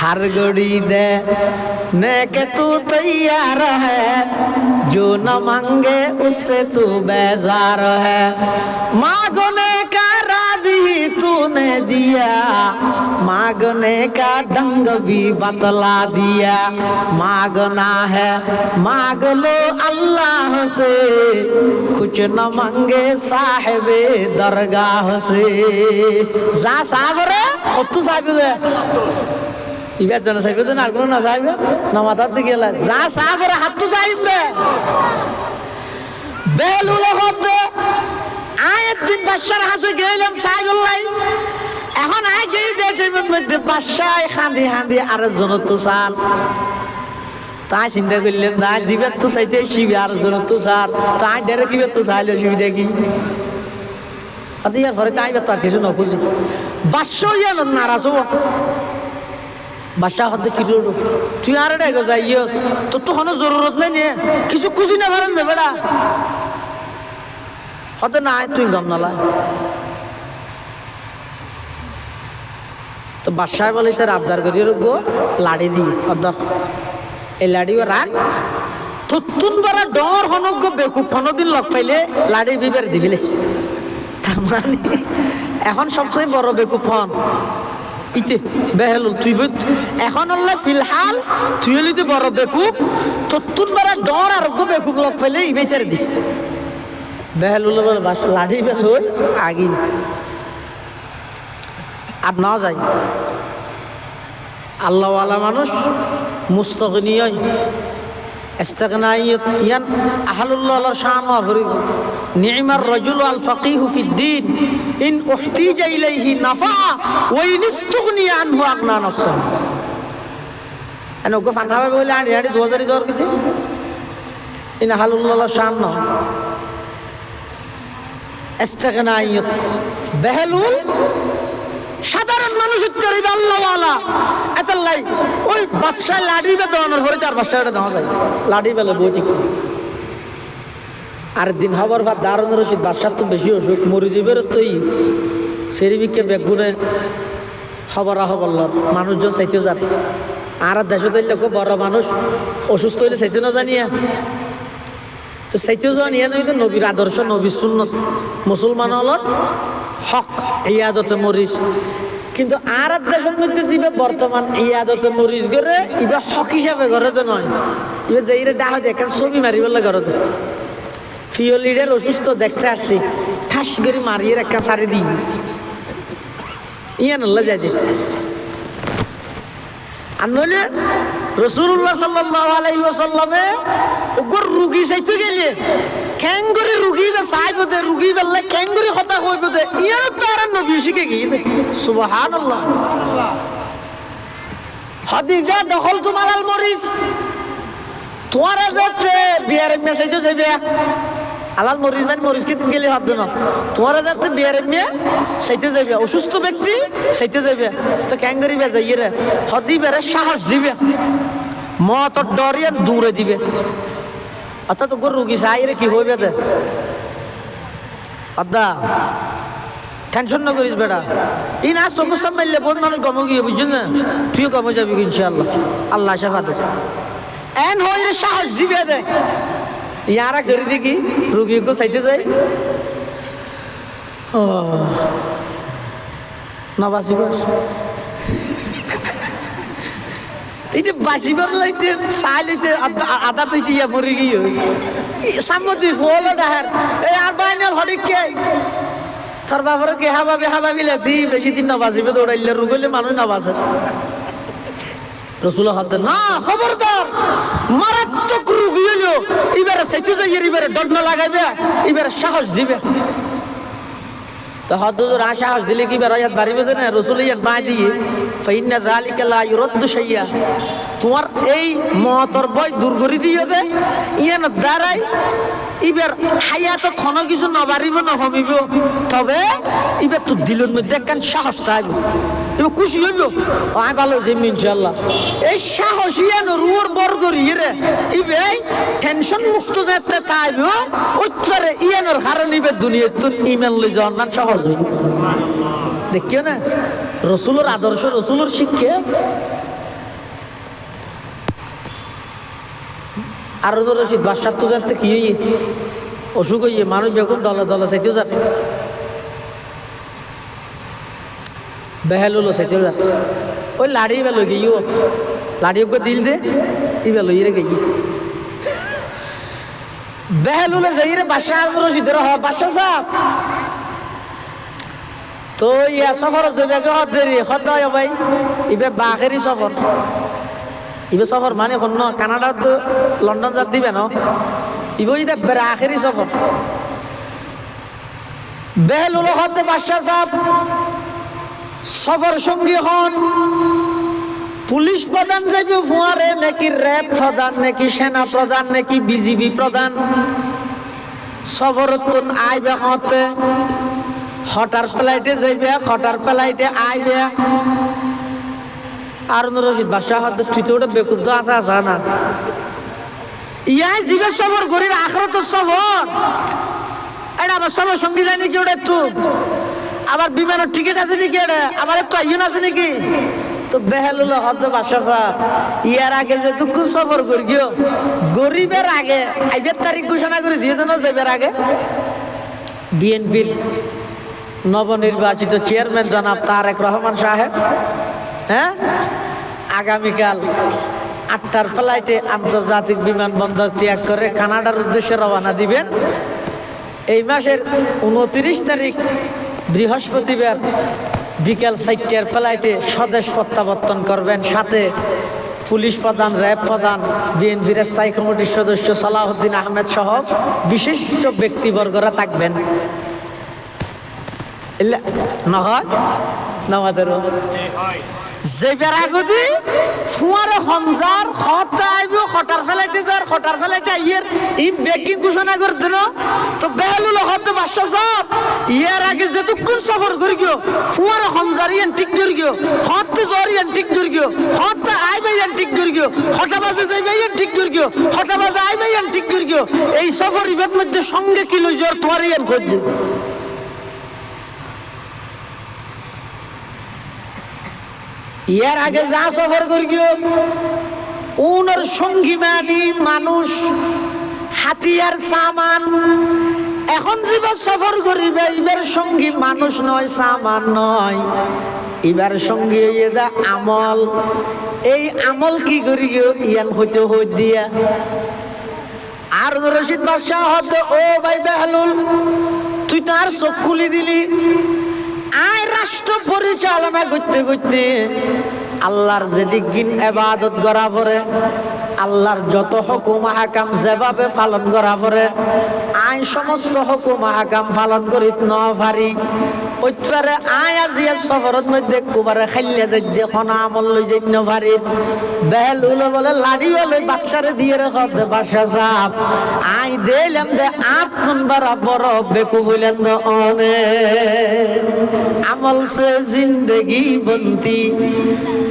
हर घड़ी देने के तू तैयार है, जो न मांगे उससे तू बेजार है। मांगने का राबी तूने दिया, मांगने का ढंग भी बतला दिया। मांगना है मांग लो अल्लाह से, कुछ न मांगे साहिबे दरगाह से। जा साहब रे तू साहिब दे ইবার জন চাইবে তো আর কোনো না চাইবে না মাথার দিকে গেলে যা চা করে হাত তো চাইবে বেলুল হবে। আয় একদিন বাদশার হাসে গেলাম চাইবলাই, এখন আয় গিয়ে দেখবেন মধ্যে বাদশায় খান্দি খান্দি আর জন তো চার তাই চিন্তা করলেন না জীবের তো চাইতে শিবে আর জন তো চার তাই ডেরে কিবে তো চাইলে সুবিধা কি ইয়ার ঘরে তাই তো আর কিছু নখুঁজি। বাদশা ইয়ার নারাজ হব। বাদশাহ হতে কি রোড তুই আর এটা যাইস তোর তো কোনো জরুরত নেই নে কিছু খুঁজি না পারেন যাবে না হতে না তুই গম নালা। তো বাদশাহ বলে তার আবদার করি রোগ লাড়ি দি অদর এই লাড়িও রাখ তুন বারা ডর হনজ্ঞ বেকুব কোনোদিন লগ পাইলে লাড়ি বিবের দিবিলিস। তার মানে এখন সবচেয়ে বড় বেকুব হন ইতে বেহেলুল তুই এখন আল্লাহ ফিলহাল তুই হলি তো বড় বেকুব তোর বারা ডর আরোগ্য বেকুব লগ পাইলে ইবেতারে দিস। বেহেলুল বলে বাস লাঠি বেলুল আগি আর না যাই আল্লাহওয়ালা মানুষ মুস্তগনিয় ইস্তিগনাইয়ত ইয়ান আহলুল্লাহর শান ওয়া গরিব নি'মার রাজুল আল ফাকিহু ফিদ্দিন ইন উহতিজা ইলাইহি নাফা ওয়া ইন ইস্তুগনিয়া আনহু আগনা নাফসা। এনগো ফানহাবে বলে আনি আনি 2000 জোর কিতে ইন আহলুল্লাহর শান না ইস্তিগনাইয়ত বেহেলুল সাধারণ মানুষ উত্তর আল্লাহওয়ালা এতাল্লাই ওই বাদশাহ লাঠি বে দেওয়ানোর পরে তার বাদশাহটা দেওয়া যায় লাঠি বেলে বই ঠিক। আর দিন হবার ভাত দারুন রশিদ বাদশাহ তো বেশি অসুখ মরি জীবের তোই সেরিবিকে বেগুনে খবর হবল মানুষজন চাইতে যান আর দেশ দিলে বড় মানুষ অসুস্থ হইলে চাইতে না জানিয়া তো চাইতেও যাওয়া নিয়ে নয় তো নবীর আদর্শ নবীর সুন্নত মুসলমান হলর হক ইয়াদতে মরিস। কিন্তু আর দেশের মধ্যে যাবে বর্তমান ইয়াদতে মরিস করে ইবে হক হিসাবে ঘরেতে নয় ইবে যাইরে ডাহ দেখেন ছবি মারি বললে ঘরেতে ফিওলিডের অসুস্থ দেখতে আসছি ঠাস করে মারিয়ে একটা সারি দিই ইয়া নল্লা যাই দিন। আর নইলে রাসূলুল্লাহ সাল্লাল্লাহু আলাইহি ওয়াসাল্লামে ওগর রুগী চাইতে গেলে কেন করে রুগী বা চাইব দে রুগী বেললে কেন করে কথা কইব দে ইয়ার তো আর নবী শিখে গিয়ে দে সুবহানাল্লাহ। হাদিজা দখল তোমার আল মরিস তোমার যাতে বিয়ার মেসেজ যাবে আলাল মরিচ মানে মরিচ খেতে গেলে হাত দেন তোমার যাতে বিয়ারে মেয়ে সেইতে যাইবে অসুস্থ ব্যক্তি সেইতে যাইবে তো ক্যাং করিবে যাইয়ে রে হদি বেড়ে সাহস দিবে মত ডরিয়ে দূরে দিবে অর্থাৎ তো রুগী সাইরে কি হইবে দে আদা টেনশন না করিস বেটা ই না চকুর সামনে বোন মানুষ গম গিয়ে বুঝছেন না তুইও কমে যাবি ইনশাআল্লাহ আল্লাহ শেফা দে এন হইরে সাহস দিবে দে ইয়ারা করে দেখি রুগী গো চাইতে যাই ও না বাসিবার এই যে বাসিবার লাইতে চাই লাইতে আদা তো ইয়া পড়ে গিয়ে সামতি ফল ডাহার এই আর বাইনাল হডিক কে তোর বাবার কে হাবাবি লাতি বেশি দিন না বাসিবে দৌড়াইলে রুগলে মানুষ না বাসে রসুল হাতে না খবরদার মারাত্মক রুগী হলো এবারে সেইতে যাই এবারে ডর না লাগাইবে এবারে সাহস দিবে তো হদ্দুর সাহস দিলে কি বের ইয়াত বাড়িবে না রসুল ইয়াত বাই দিয়ে ফাইন্না যালিকা লা ইউরাদ্দু শাইয়া তোমার এই মতর বই দূর করে দিয়ে দে ইয়ান দাঁড়াই ইবার হায়াত ক্ষণ কিছু না বাড়িব না কমিব তবে এবার তোর দিলের মধ্যে একখান সাহস থাকবে এবার খুশি হইব আমি ভালো যাইম ইনশাল্লাহ এই সাহস ইয়ান রুয়ার বর্গর ইয়ে ইবে টেনশন মুক্ত যাতে থাকব উচ্চারে ইয়ানোর কারণ ইবে দুনিয়া তোর ইমান লই যাওয়ার না সহজ দেখিও না রসুলের আদর্শ রসুলের শিক্ষা আর রশিদ বাদশাহ তো যাতে কি হইয়ে অসুখ হইয়ে মানুষ যখন দলে দলে চাইতেও যাচ্ছে বেহেল হলো চাইতেও যাচ্ছে ওই লাড়ি বেলো গিয়েও লাড়ি ওকে দিল দে ই বেলো ইয়ে গিয়ে বেহেল হলে যাই রে বাদশাহ আর রশিদের হয় বাদশাহ সাহেব তো ইয়া সফর যাবে হত দেরি হত ভাই ইবে বাঘেরই সফর ইবে সফর মানে কোন কানাডা তো লন্ডন যাত দিবে না ইবে ইদা আখেরি সফর বেহলুল হতে বাদশাহ সাহেব সফর সঙ্গী হন পুলিশ প্রধান যাইবে ফুয়ারে নাকি র্যাব প্রধান নাকি সেনা প্রধান নাকি বিজিবি প্রধান সফর তো আইবে হতে হটার ফ্লাইটে যাইবে হটার ফ্লাইটে আইবে আর রশিদ বাদশাহ হাতে তুই তো ওটা বেকুব তো আসা না ইয়াই জীবের সফর ঘুরির আখরাত সফর এটা আবার সবার সঙ্গী যায় নাকি ওটা একটু আবার বিমানের টিকিট আছে নাকি এটা আবার একটু আইন আছে নাকি তো বেহেলুল হতে বাদশাহ সাহেব ইয়ার আগে যে দুঃখ সফর করি গিয়ে গরিবের আগে আইবের তারিখ ঘোষণা করে দিয়ে দেন যাইবের আগে বিএনপির নবনির্বাচিত চেয়ারম্যান জনাব তারেক রহমান সাহেব হ্যাঁ আগামীকাল 8টার ফ্লাইটে আন্তর্জাতিক বিমানবন্দর ত্যাগ করে কানাডার উদ্দেশ্যে রওনা দিবেন এই মাসের 29 তারিখ বৃহস্পতিবার বিকেল 4টার ফ্লাইটে স্বদেশ প্রত্যাবর্তন করবেন সাথে পুলিশ প্রধান র্যাব প্রধান বিএনপির স্থায়ী কমিটির সদস্য সালাউদ্দিন আহমেদ সহ বিশিষ্ট ব্যক্তিবর্গরা থাকবেন নহয় নামাদেরও যে বেড়াগুদি ফুয়ারে হনজার হতা আইব হটার ফেলাইতে যার হটার ফেলাইতে আইয়ের ই বেকিং ঘোষণা করে দিল তো বেহলুল হতে বাদশাহ সাহেব ইয়ার আগে যেটুকুন সফর করি গিয়ে ফুয়ারে হনজার ইয়ান ঠিক করি গিয়ে হতে জ্বর ইয়ান ঠিক করি গিয়ে হতে আইবে ইয়ান ঠিক করি গিয়ে হটা বাজে যাইবে ইয়ান ঠিক করি গিয়ে হটা বাজে আইবে ইয়ান ঠিক করি গিয়ে এই সফর ইভের মধ্যে সঙ্গে কিলো জ্বর তোমার ইয়ান খোঁজ দিব ইয়ার আগে যা সফর করি গিয়ে উনার সঙ্গী মানি মানুষ হাতিয়ার সামান এখন যেবার সফর করিবে এবার সঙ্গী মানুষ নয় সামান নয় এবার সঙ্গী দা আমল এই আমল কি করি গিয়ে ইয়ান হইতে হই দিয়া আর রশিদ বাদশাহ হতে ও ভাই বেহলুল তুই তো আর চোখ খুলি দিলি আয় রাষ্ট্র পরিচালনা করতে করতে আল্লাহর যেদিক দিন ইবাদত করা পরে আল্লাহর যত হুকুম আহকাম যেভাবে পালন করা পরে আই সমস্ত হুকুম আহকাম পালন করিত ন পারি ওইটারে আই আজিয়া সফরত মধ্যে কুবারে খাইলে যাই দেখুন আমল লই যাই ন পারি বেল উলো বলে লাড়ি বলে বাচ্চারে দিয়ে রেখে দে বাসা সাপ আই দিলাম দে আপ তুন বরাবর বেকু হইলেন দ অনে আমল সে জিন্দগি বন্তি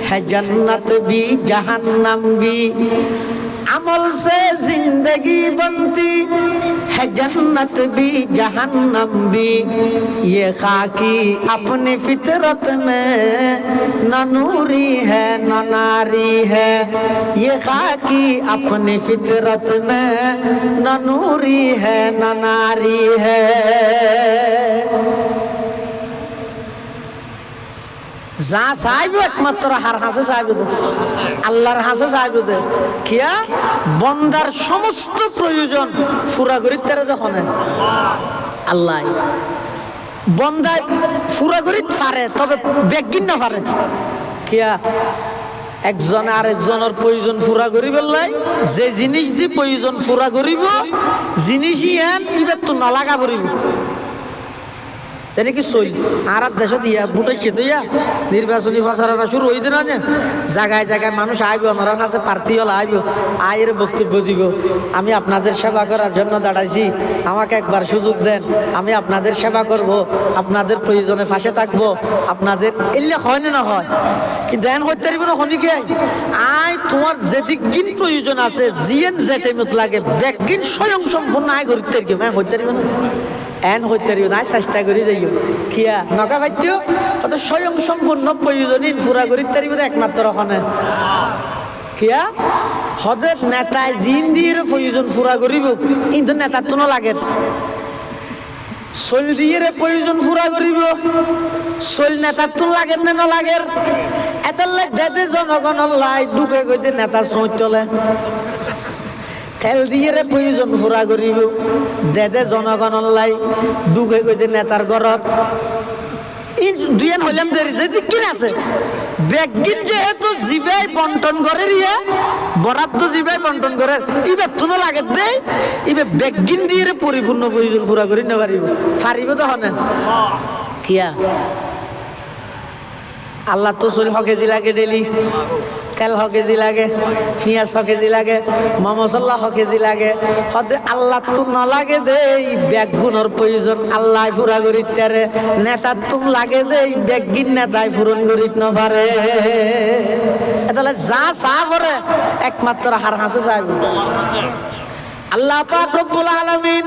है जन्नत भी जहन्नम भी अमल से जिंदगी बनती है जन्नत भी जहन्नम भी ये खाकी अपनी फितरत में न नूरी है न नारी है ये खाकी अपनी फितरत में न नूरी है न नारी है যা চাইব একমাত্র হার হাসে চাইব আল্লাহর হাসে চাইব দে কিয়া বন্দার সমস্ত প্রয়োজন পুরা করি তারা দেখনে আল্লাহ বন্দায় পুরা করি পারে তবে বেগিন না পারে কিয়া একজন আরেকজনের প্রয়োজন পুরা করিব লাই যে জিনিস দি প্রয়োজন পুরা করিব জিনিসই এন ইবার তো নলাগা পড়িব জানি কি চল আর দেশ দিয়া বুটাইছে তো ইয়া নির্বাচনী প্রচারণা শুরু হইতে না জায়গায় জায়গায় মানুষ আইব আমার কাছে প্রার্থী হল আইব আয়ের বক্তব্য দিব আমি আপনাদের সেবা করার জন্য দাঁড়াইছি আমাকে একবার সুযোগ দেন আমি আপনাদের সেবা করব আপনাদের প্রয়োজনে পাশে থাকবো আপনাদের এলে হয় না হয় কিন্তু এন হইতে পারিব না হনি কে আই তোমার যেদিক কিন প্রয়োজন আছে জিএন যে টাইমত লাগে ব্যাগিন স্বয়ং সম্পূর্ণ আয় করতে কি মানে হইতে পারিব না এন হইতে পারিব না চেষ্টা করি যাইও কিয়া নকা ভাইত্য অত স্বয়ং সম্পূর্ণ প্রয়োজনীয় পুরা করি তারিব একমাত্র ওখানে কিয়া হদের নেতায় জিন দিয়ে প্রয়োজন পুরা করিব কিন্তু নেতার তো লাগে চল দিয়ে প্রয়োজন পুরা করিব চল নেতার তো লাগে না না লাগে এত দেদে জনগণের লাই ঢুকে গইতে নেতা চোখ চলে তেল দিয়ে প্রয়োজন পুরা করিব দেদে জনগণের লাই ঢুকে গইতে নেতার ঘরত দুইয়ান হইলাম দেরি যে কিন আছে বেগিন যেহেতু জিবাই বন্টন করে রিয়া বরাদ্দ জিবাই বন্টন করে ইবে তুনো লাগে দে ইবে বেগিন দিয়ে পরিপূর্ণ প্রয়োজন পুরা করি না পারিব তো হনে কিয়া আল্লাহ তো চল হকেজি লাগে ডেলি তেল হকেজি লাগে পিঁয়াজ হকেজি লাগে মশলা হকেজি লাগে হতে আল্লাহ তো নালাগে দে ব্যাগগুণর প্রয়োজন আল্লাহ পুরা করি তারে নেতার তুম লাগে দে ব্যাগগিন নেতায় পূরণ করি না পারে তাহলে যা চা করে একমাত্র হার হাসে চাইব আল্লাহ পাক রব্বুল আলামিন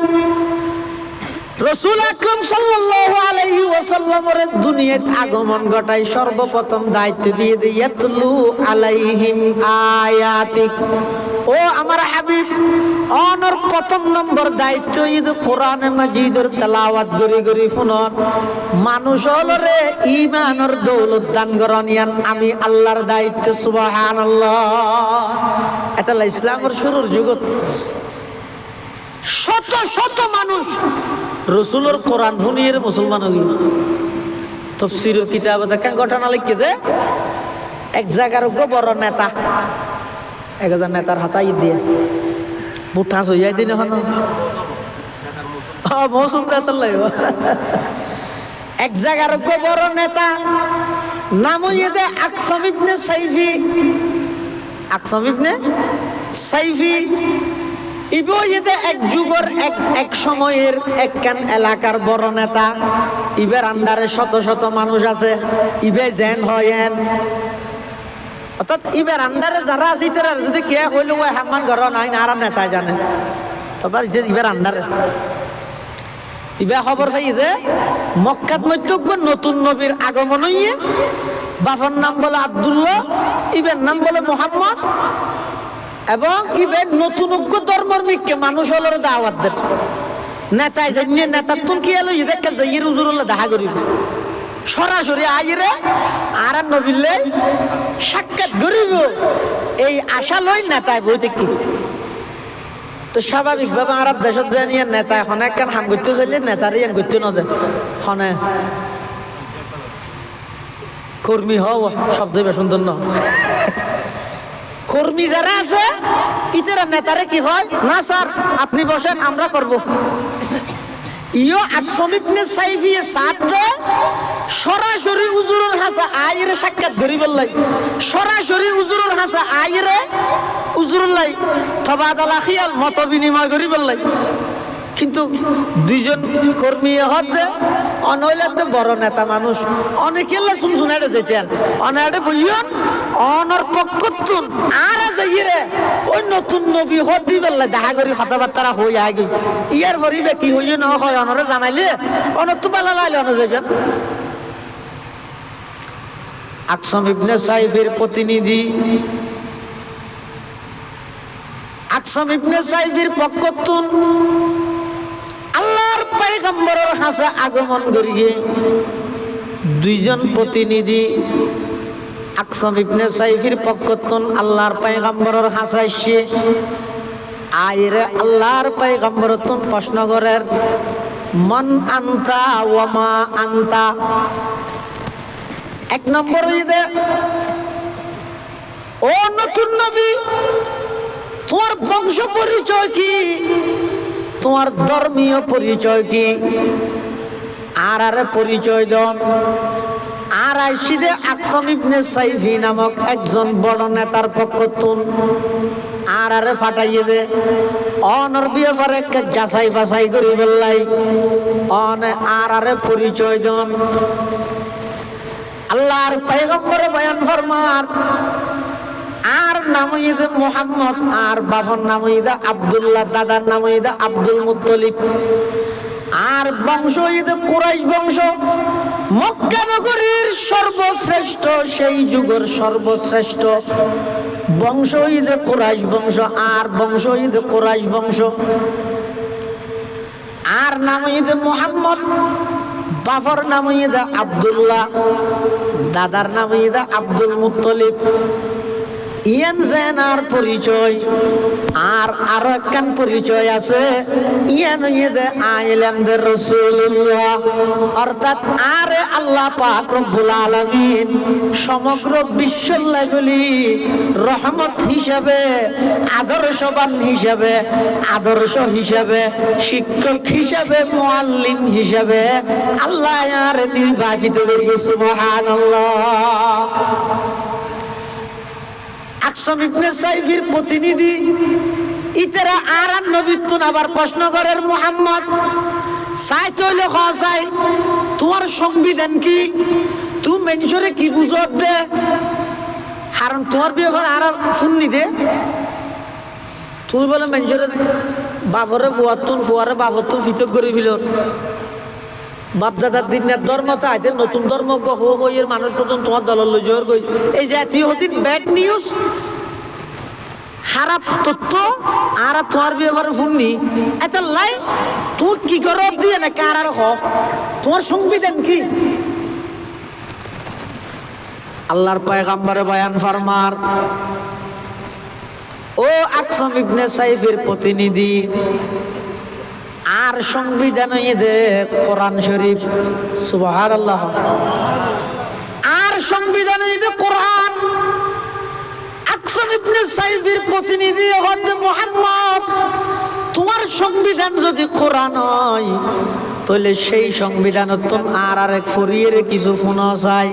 রাসূল আকরাম সাল্লাল্লাহু আলাইহি ওয়াসাল্লামের দুনিয়াত আগমন ঘটাই সর্বপ্রথম দায়িত্ব দিয়ে ইয়াতলু আলাইহিম আয়াতিক ও আমার হাবিব অনর প্রথম নম্বর দায়িত্ব ইদ কোরআনে মাজিদের তেলাওয়াত গরি গরি শুনন মানুষ হলরে ঈমানের দৌলত দান করনিয়ান আমি আল্লাহর দায়িত্ব সুবহানাল্লাহ এটা ইসলামের শুরুর যুগত শত শত মানুষ রসুলের কোরআন শুনিয়ে মুসলমান হই তফসিরের কিতাব দেখা ঘটনা লিখে দে এক জায়গার বড় নেতা 1000 নেতার হাতাই দিয়ে বুঠা হইয়াই দিন এখন মৌসুম এক জায়গার বড় নেতা নাম হইয়ে দে আকসাম ইবনে সাইফি আকসাম ইবনে সাইফি ইবইতে এক যুগের এক সময়ের একখান এলাকার বড় নেতা ইবের আন্ডারে শত শত মানুষ আছে ইবে জেন হয়েন অর্থাৎ ইবের আন্ডারে যারা আছে তারা যদি কে হইল ওই হামান ঘর নাই না আর নেতা জানে তবে ইবের আন্ডারে ইবে খবর পাই যে মক্কাত মধ্যজ্ঞ নতুন নবীর আগমন হইয়ে বাবার নাম বলে আব্দুল্লাহ ইবের নাম বলে মুহাম্মদ এবং ইবেন নতুন ধর্মর্মিককে মানুষ হল দাওয়াত দেন নেতায় জানিয়ে নেতার তুন কি এলো ইদেরকে যাইয়ের হুজুরুল্লাহ দেখা করিব সরাসরি আইরে আর নবিলে সাক্ষাৎ করিব এই আশা লই নেতায় বইতে কি তো স্বাভাবিকভাবে আর দেশত জানিয়ে নেতা এখন একখান হাম করতে চাইলে নেতারই এন করতে না দেন হনে কর্মী হও শব্দ সুন্দর ন কর্মী যারা আছে ইতারা নেতারে কি হয়, না স্যার আপনি বসেন আমরা করব। ইও আকসম ইবনে সাইফিয়ে সাথে সরাসরি হুজুরের হাসা আইরে সাক্ষাৎ করি বললাই, সরাসরি হুজুরের হাসা আইরে হুজুরুল্লাহ তবাদলা খিয়াল মত বিনিময় করি বললাই। কিন্তু দুইজন কর্মী হতে অনইলাতে বড় নেতা মানুষ অনেকে শুনশুনাইতে যেতেন অনাইতে বইয়ন অনর পক্ষতুন আর যাইরে ওই নতুন নবী হদি বললাই দেখা করি কথাবার্তা হই আগে ইয়ার পরিবে কি হইয় না হয় অনরে জানাইলে অনর তো বেলা লাইলে অন যাইবেন। আকসম ইবনে সাইফের প্রতিনিধি আকসম ইবনে সাইফের পক্ষতুন আল্লাহর পয়গম্বরের কাছে আগমন করিয়ে দুইজন প্রতিনিধি আকসম ইবনে সাইফের পক্ষতুন আল্লাহর পয়গম্বরের কাছে এসে আইরে আল্লাহর পয়গম্বরতুন প্রশ্ন করেন মান আনতা ওয়া মা আনতা। এক নম্বর ঈদে ও নতুন নবী তোমার বংশ পরিচয় কি, তোমার ধর্মীয় পরিচয় কি, আর আরে পরিচয় দন। আর আইসিদে আকসম ইবনে সাইফি নামক একজন বড় নেতার পক্ষতুন আর আরে ফাটাইয়ে দে অনর বিয়ে পরে যাচাই বাছাই করি বললাই অনে আর আরে পরিচয় দন। আল্লাহর পয়গম্বরে বয়ান ফরমান আর নাম হইদে মুহাম্মদ, আর বাবার নাম হইদে আব্দুল্লাহ, দাদার নাম হইদে আব্দুল মুত্তলিব, আর বংশ হইদে কুরাইশ বংশ, মক্কা নগরীর সর্বশ্রেষ্ঠ সেই যুগের সর্বশ্রেষ্ঠ বংশ হইদে কুরাইশ বংশ, আর বংশ হইদে কুরাইশ বংশ। আর নাম হইদে মুহাম্মদ, বাবার নাম হইদে আব্দুল্লাহ, দাদার নাম হইদে আব্দুল মুত্তলিব। ইয়ান জেনার পরিচয় আর আরো একখান পরিচয় আছে ইয়ান হইদে আইলামদের রাসূলুল্লাহ, অর্থাৎ আরে আল্লাহ পাক রব্বুল আলামিন সমগ্র বিশ্বের লাগলি রহমত হিসাবে, আদর্শবান হিসাবে, আদর্শ হিসাবে, শিক্ষক হিসাবে, মুআল্লিম হিসাবে আল্লাহ আর নির্বাচিত করেছে। সুবহানাল্লাহ। আকসম ইবনে সাইফির প্রতিনিধি ইতারা আর নবীতুন আবার প্রশ্ন করেন মুহাম্মদ সাই চইলে খাই তোমার সংবিধান কি, তুমি মানুষরে কি বুঝত দে, কারণ তোমার বিয়ে করে আর শুননি দে তুমি বলে মানুষরে বাপরে ফুয়াতুন ফুয়ারে বাপতুন ফিতক করে ফিল বাপদাদার দিনের ধর্মতা আইতে নতুন ধর্ম হইয়ের মানুষ নতুন তোমার দলের লই জোর গই এই জাতীয় হতিন ব্যাড নিউজ খারাপ তথ্য আর তোমার ব্যবহার শুননি এত লাই তুই কি করব দিয়ে না কার আর হক তোমার সংবিধান কি। আল্লাহর পয়গম্বরে বয়ান ফরমার ও আকসম ইবনে সাইফের প্রতিনিধি আর সংবিধান দে কোরআন শরীফ। সুবহানাল্লাহ। আর সংবিধান দে কোরআন। আকসম ইবনে সাইফের প্রতিনিধি হতে মুহাম্মদ তোমার সংবিধান যদি কোরআন হয় তাহলে সেই সংবিধান আর আরেক ফরিয়ের কিছু ফোনা চাই।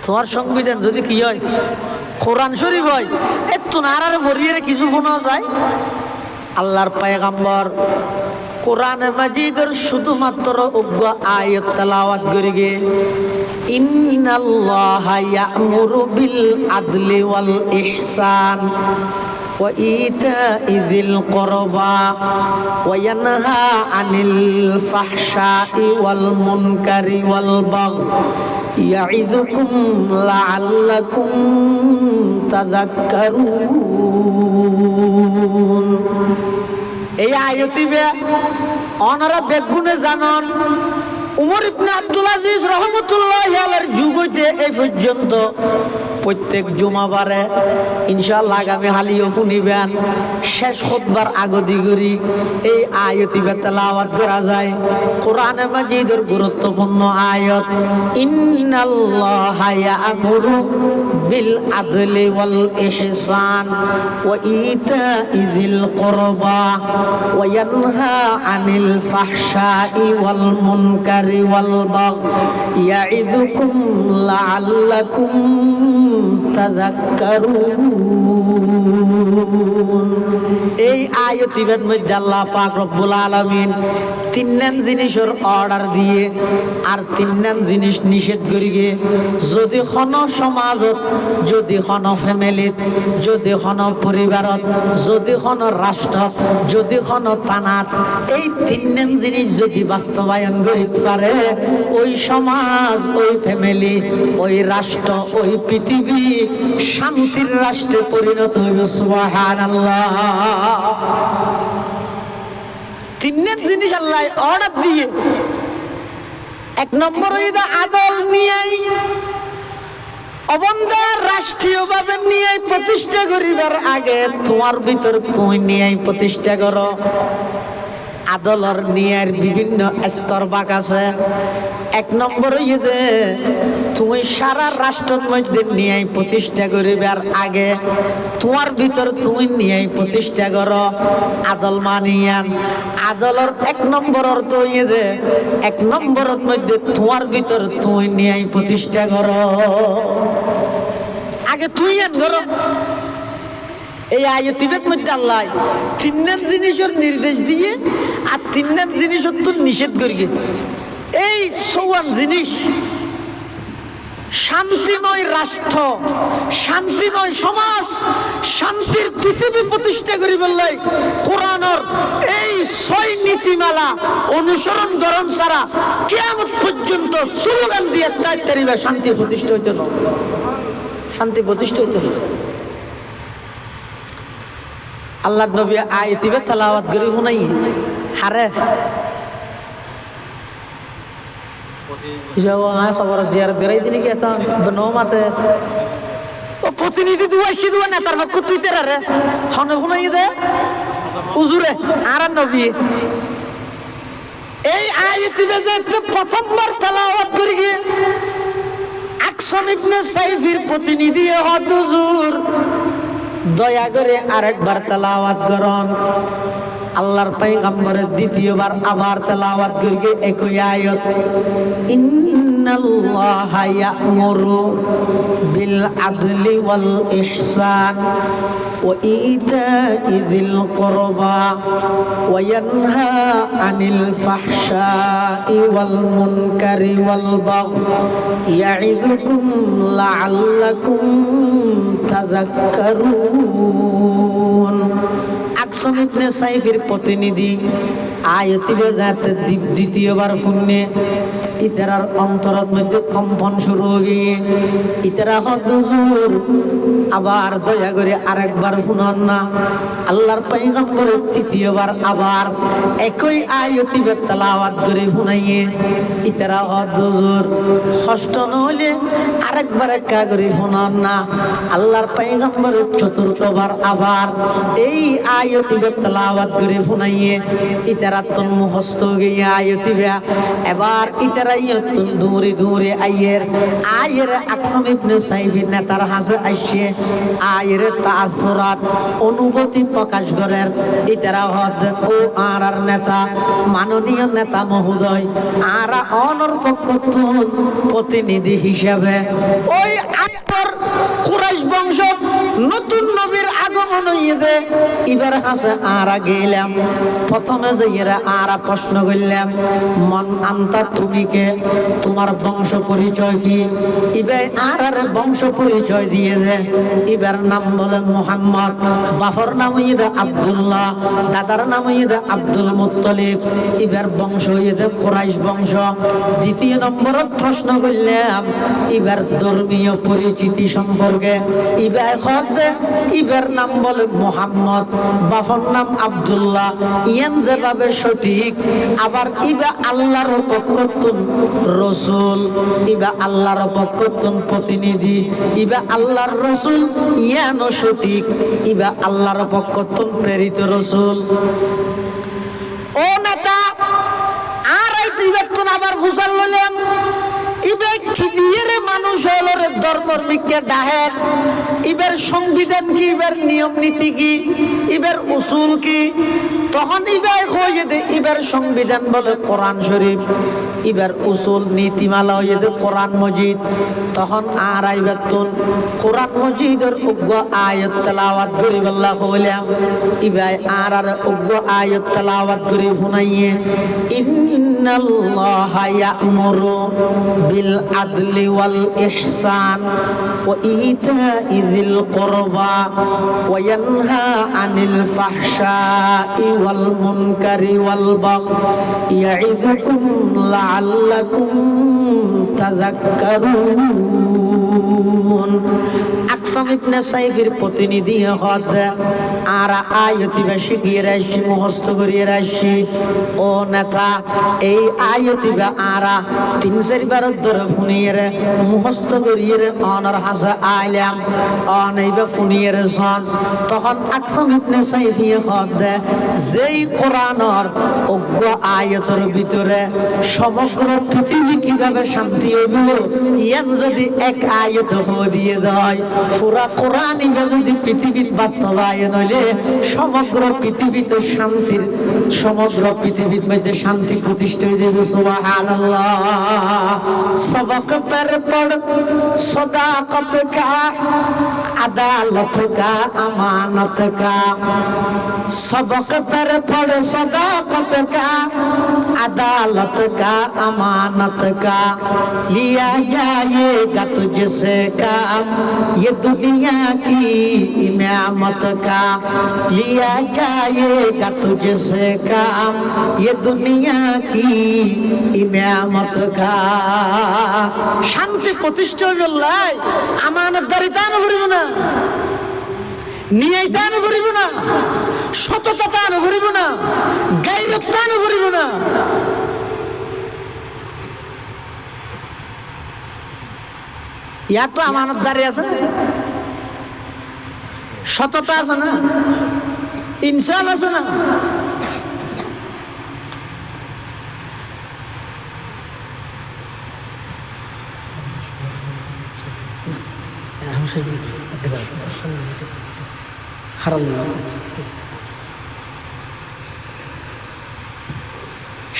তোমার সংবিধান যদি কি হয় কোরআন শরীফ হয় এত আর আরেক ফরিয়ের কিছু ফোনা চাই। আল্লাহর পয়গম্বর কোরআনে মাজিদের শুধুমাত্র উগ্র আয়াত তেলাওয়াত করে গে ইন্নাল্লাহা ইয়া'মুরু বিল আদলি ওয়াল ইহসান ওয়া ইতা'i যিল কুরবা ওয়া ইয়ানহা আনিল ফাহশাই ওয়াল মুনকারি ওয়াল বাগই ইয়া'iযুকুম লা'আল্লাকুম তাযাক্কারুন। এই আয়াতিবে অনারা বেগুনে জানন উমর ইবনে আব্দুল আজিজ রহমাতুল্লাহি আলাইহির যুগ হইতে এই পর্যন্ত প্রত্যেক জুমাবারে ইনশাআল্লাহ আগামী হালিও শুনিবেন শেষ খুতবার আগদি করি এই আয়াতিবে তেলাওয়াত করা যায় কোরআনে মাজিদের গুরুত্বপূর্ণ আয়াত ইন্নাল্লাহা ইয়া'মুরু বিল আদলি ওয়াল ইহসান ওয়া ইতা'i যিল কুরবা ওয়া ইয়ানহা আনিল ফাহশাই ওয়াল মুনকারি ওয়াল বাগই ইয়া'iযুকুম লা'আল্লাকুম তাযাক্কারুন। এই আয়াতিবের মধ্যে আল্লাহ পাক রব্বুল আলামিন তিনজন জিনিসের অর্ডার দিয়ে আর তিনজন জিনিস নিষেধ করিয়ে যদি কোনো সমাজত যদি কোনো ফ্যামিলিত যদি কোনো পরিবারত যদি কোনো রাষ্ট্রত যদি কোনো থানাত এই তিনজন জিনিস যদি বাস্তবায়ন করিতে পারে ওই সমাজ ওই ফ্যামিলি ওই রাষ্ট্র ওই পৃথিবী শান্তির রাষ্ট্রে পরিণত হইবে। সুবহানাল্লাহ। তিনজন জিনিস আল্লাহ অর্ডার দিয়ে এক নম্বর হইদা আদল নিয়ে অবন্ধার রাষ্ট্রীয়ভাবে নিয়ে প্রতিষ্ঠা করিবার আগে তোমার ভিতর তুই নিয়ে প্রতিষ্ঠা করো। আদলর নিয়ের বিভিন্ন স্তর বাক আছে। এক নম্বর হইতে তুমি সারা রাষ্ট্রের মধ্যে নিয়ে প্রতিষ্ঠা করিবার আগে তোমার ভিতর তুমি নিয়ে প্রতিষ্ঠা করো আদল মানিয়ান। আদলর এক নম্বর অর্থ হইতে এক নম্বরের মধ্যে তোমার ভিতর তুই নিয়ে প্রতিষ্ঠা করো। আগে তুই এন করো। এই আয়াতিবের মধ্যে আল্লাহ তিনজন জিনিসের নির্দেশ দিয়ে আর তিনজন জিনিসের তো নিষেধ করিয়ে এই চৌয়ান জিনিস শান্তিময় রাষ্ট্র শান্তিময় সমাজ শান্তির পৃথিবী প্রতিষ্ঠা করি বললাই কোরআনের এই 6 নীতিমালা অনুসরণ করণ ছাড়া কিয়ামত পর্যন্ত স্লোগান দিয়ে তারিবা শান্তি প্রতিষ্ঠা হইতে না। শান্তি প্রতিষ্ঠা হইতে না। আল্লাহ নবী আয়াতিবে তেলাওয়াত করি শুনাই হারে খবর জিয়ারত বেড়াই দিনি কি এখন নৌমাতে ও প্রতিনিধি দুয়াইছি দুয়া নেতার পক্ষ তুই তেরারে হনে শুনাই দে উজুরে আর নবী এই আয়াতিবে যে প্রথমবার তেলাওয়াত করি গিয়ে আকসাম ইবনে সাইফির প্রতিনিধি হুজুর দয়া করে আরেকবার তেলাওয়াত করুন। আল্লাহর পয়গম্বরের দ্বিতীয়বার আবার তেলাওয়াত করিয়ে একই আয়াত ইন্নাল্লাহা ইয়া'মুরু বিল আদলি ওয়াল ইহসান ওয়া ইতা'i যিল কুরবা ওয়া ইয়ানহা আনিল ফাহশাই ওয়াল মুনকারি ওয়াল বাগই ইয়া'iযুকুম লা'আল্লাকুম তাযাক্কারুন। আকসাম ইবনে সাইফির প্রতিনিধি আয়াতিবে যাতে দ্বিতীয়বার শুনে ইতারার অন্তরের মধ্যে কম্পন শুরু হয়ে ইতারা হুজুর আবার দয়া করে আরেকবার শুনুন না। আল্লাহর পয়গম্বরের তৃতীয়বার আবার একই আয়াতিবে তেলাওয়াত করে শুনাইয়ে ইতারা হুজুর কষ্ট নহলে আরেকবার একা করে শুনুন না। আল্লাহর পয়গম্বরের চতুর্থবার আবার এই আয়াতিবে তেলাওয়াত করে শুনাইয়ে ইতারা তন মুখস্থ গিয়ে আয়াতিবে এবার ইতারা দূরে দূরে আয়ের আকসাম ইবনে সাইফির নেতার হাসে আসছে আয়ের তাসুরাত অনুভূতি প্রকাশ করেন। ইতারা হদ ও আর নেতা মাননীয় নেতা মহোদয় আর অনর পক্ষ প্রতিনিধি হিসাবে ওই আয়াতর কুরাইশ বংশ নতুন নবীর আগমন হইতে এবার হাসে আর গেলাম। প্রথমে যাইরা আর প্রশ্ন করলাম মন আন্তা তুমি কে, তোমার বংশ পরিচয় কি? এবার আর বংশ পরিচয় দিয়ে দে। এবার নাম বলে মুহাম্মদ, বাপর নাম হইদে আব্দুল্লাহ, দাদার নাম হইদে আব্দুল মুত্তালিব। এবার বংশ হইদে কুরাইশ বংশ। দ্বিতীয় নম্বরত প্রশ্ন করলাম এবার ধর্মীয় পরিচিতি সম্পর্কে। এবার হদে ইবের নাম বলে মোহাম্মদ, বাফর নাম আব্দুল্লাহ, ইয়ান যেভাবে সঠিক। আবার ইবা আল্লাহর পক্ষতুন রসুল, ইবা আল্লাহর পক্ষতুন প্রতিনিধি, ইবা আল্লাহর রসুল ইয়ানো সঠিক, ইবা আল্লাহর পক্ষতুন প্রেরিত রসুল। ও নেতা আর এই ইবেতুন আবার ফুসাল লইলাম ইবে খিদিয়ে মানুষ হলো রে ধর্মর দিকে ডাহের। ইবের সংবিধান কি, ইবের নিয়ম নীতি কি, ইবের উসুল কি? তখন ইবে হয়ে দে ইবের সংবিধান বলে কোরআন শরীফ, ইবের উসুল নীতিমালা হয়ে দে কোরআন মজিদ। তখন আর আইবেতুন কোরআন মজিদের উগ্র আয়াত তেলাওয়াত করি বল্লা কইলাম ইবাই আর উগ্র আয়াত তেলাওয়াত করি শুনাইয়ে ইন্নাল্লাহা ইয়া'মুরু বিল আদলি ওয়াল ইহসান ওয়া ইতা'i যিল কুরবা ওয়া ইয়ানহা আনিল ফাহশাই ওয়াল মুনকারি ওয়াল বাগই ইয়া'iযুকুম লা'আল্লাকুম তাযাক্কারুন। আকসাম ইবনে সাইফির প্রতিনিধি হদ আর আয়াতি বেশি গিয়ে রাখছি, মুখস্থ করিয়ে রাখছি। ও নেতা এই আয়াতি বা আরা 3-4 বার ধরে ফুনিয়ে রে মুখস্থ করিয়ে রে অনর হাসা আইলাম অনেইবা ফুনিয়ে রে সন। তখন আকসাম ইবনে সাইফি হদ যেই কোরআনর অজ্ঞ আয়াতের ভিতরে সমগ্র পৃথিবী কিভাবে শান্তি হইব ইয়ান যদি এক আয়াত দিয়ে দেয়, পুরা কোরআন ইবা যদি পৃথিবীর বাস্তবায়ন হইলে সমগ্র পৃথিবীতে শান্তির, সমগ্র পৃথিবীর মধ্যে শান্তি প্রতিষ্ঠা হয়ে যাবে। সুবহানাল্লাহ। সবক পর পড় সদাকত কা আদালত কা আমানত কা, सबक पर पढ़ सदाकत का अदालत का अमानत का, लिया जाएगा तुझसे काम ये दुनिया की इमामत का, लिया जाएगा तुझसे काम ये दुनिया की इमामत का। शांति प्रतिष्ठा बिल्लाह আমানতদারি দান করিব না, নিয়াই দান করিব না, সততা দান করিব না, গায়রত দান করিব না। ইয়ার তো আমানতদারি আছে না, সততা আছে না, ইনসাফ আছে না।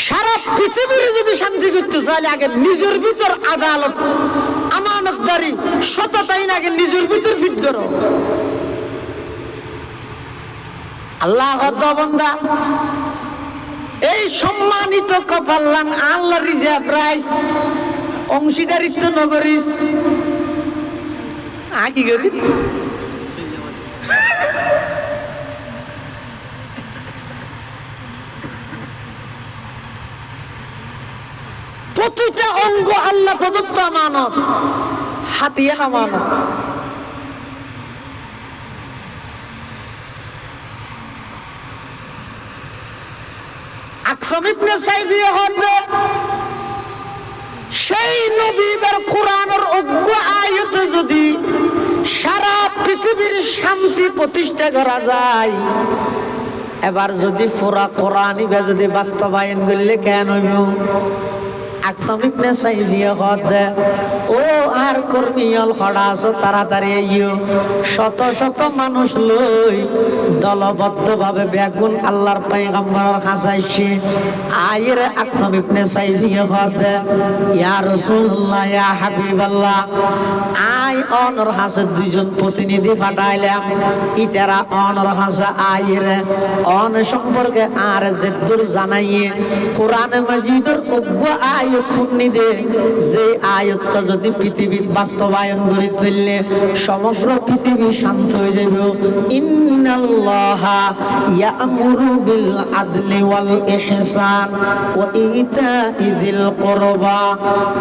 সারা পৃথিবীর যদি শান্তি করতে চাইলে আগে নিজের ভিতর আদালত আমানতদারি সততাই না, আগে নিজের ভিতর ফিট করো। আল্লাহ বান্দা এই সম্মানিত কপাল্লান আল্লাহ রিজার্ভ রাইস অংশীদারিত্ব নগরীস আকি করি প্রতিটা অঙ্গ আল্লাহ প্রদত্ত আমানত, হাতিয়ার আমানত। আকসাম ইবনে সাইফি হতে সেই নবীর কোরআনের অজ্ঞ আয়াতে যদি সারা পৃথিবীর শান্তি প্রতিষ্ঠা করা যায়, এবার যদি পুরা কোরআনই যদি বাস্তবায়ন করলে কেন হইব? আকসাম ইবনে সাইফি হতে ও আর কর্মীল খড়া আছো তাড়াতাড়ি আইও, শত শত মানুষ লই দলবদ্ধ ভাবে বেগুন আল্লাহর পয়গম্বরের কাছে আইছে। আইরে আকসাম ইবনে সাইফি হতে ইয়া রাসূলুল্লাহ ইয়া হাবিবাল্লাহ, আই অনর কাছে দুইজন প্রতিনিধি পাঠাইলাম, ইতারা অনর কাছে আইরে অন সম্পর্কে আর যেদুর জানাইয়ে কোরআন মাজিদের অজ্ঞ আয়াত শুনি দে, যে আয়াতটা যদি পৃথিবীর বাস্তবায়ন করে তুললে সমগ্র পৃথিবী শান্ত হয়ে যাবে। ইন্নাল্লাহা ইয়া'মুরু বিল আদলি ওয়াল ইহসান ওয়া ইতা'i যিল কুরবা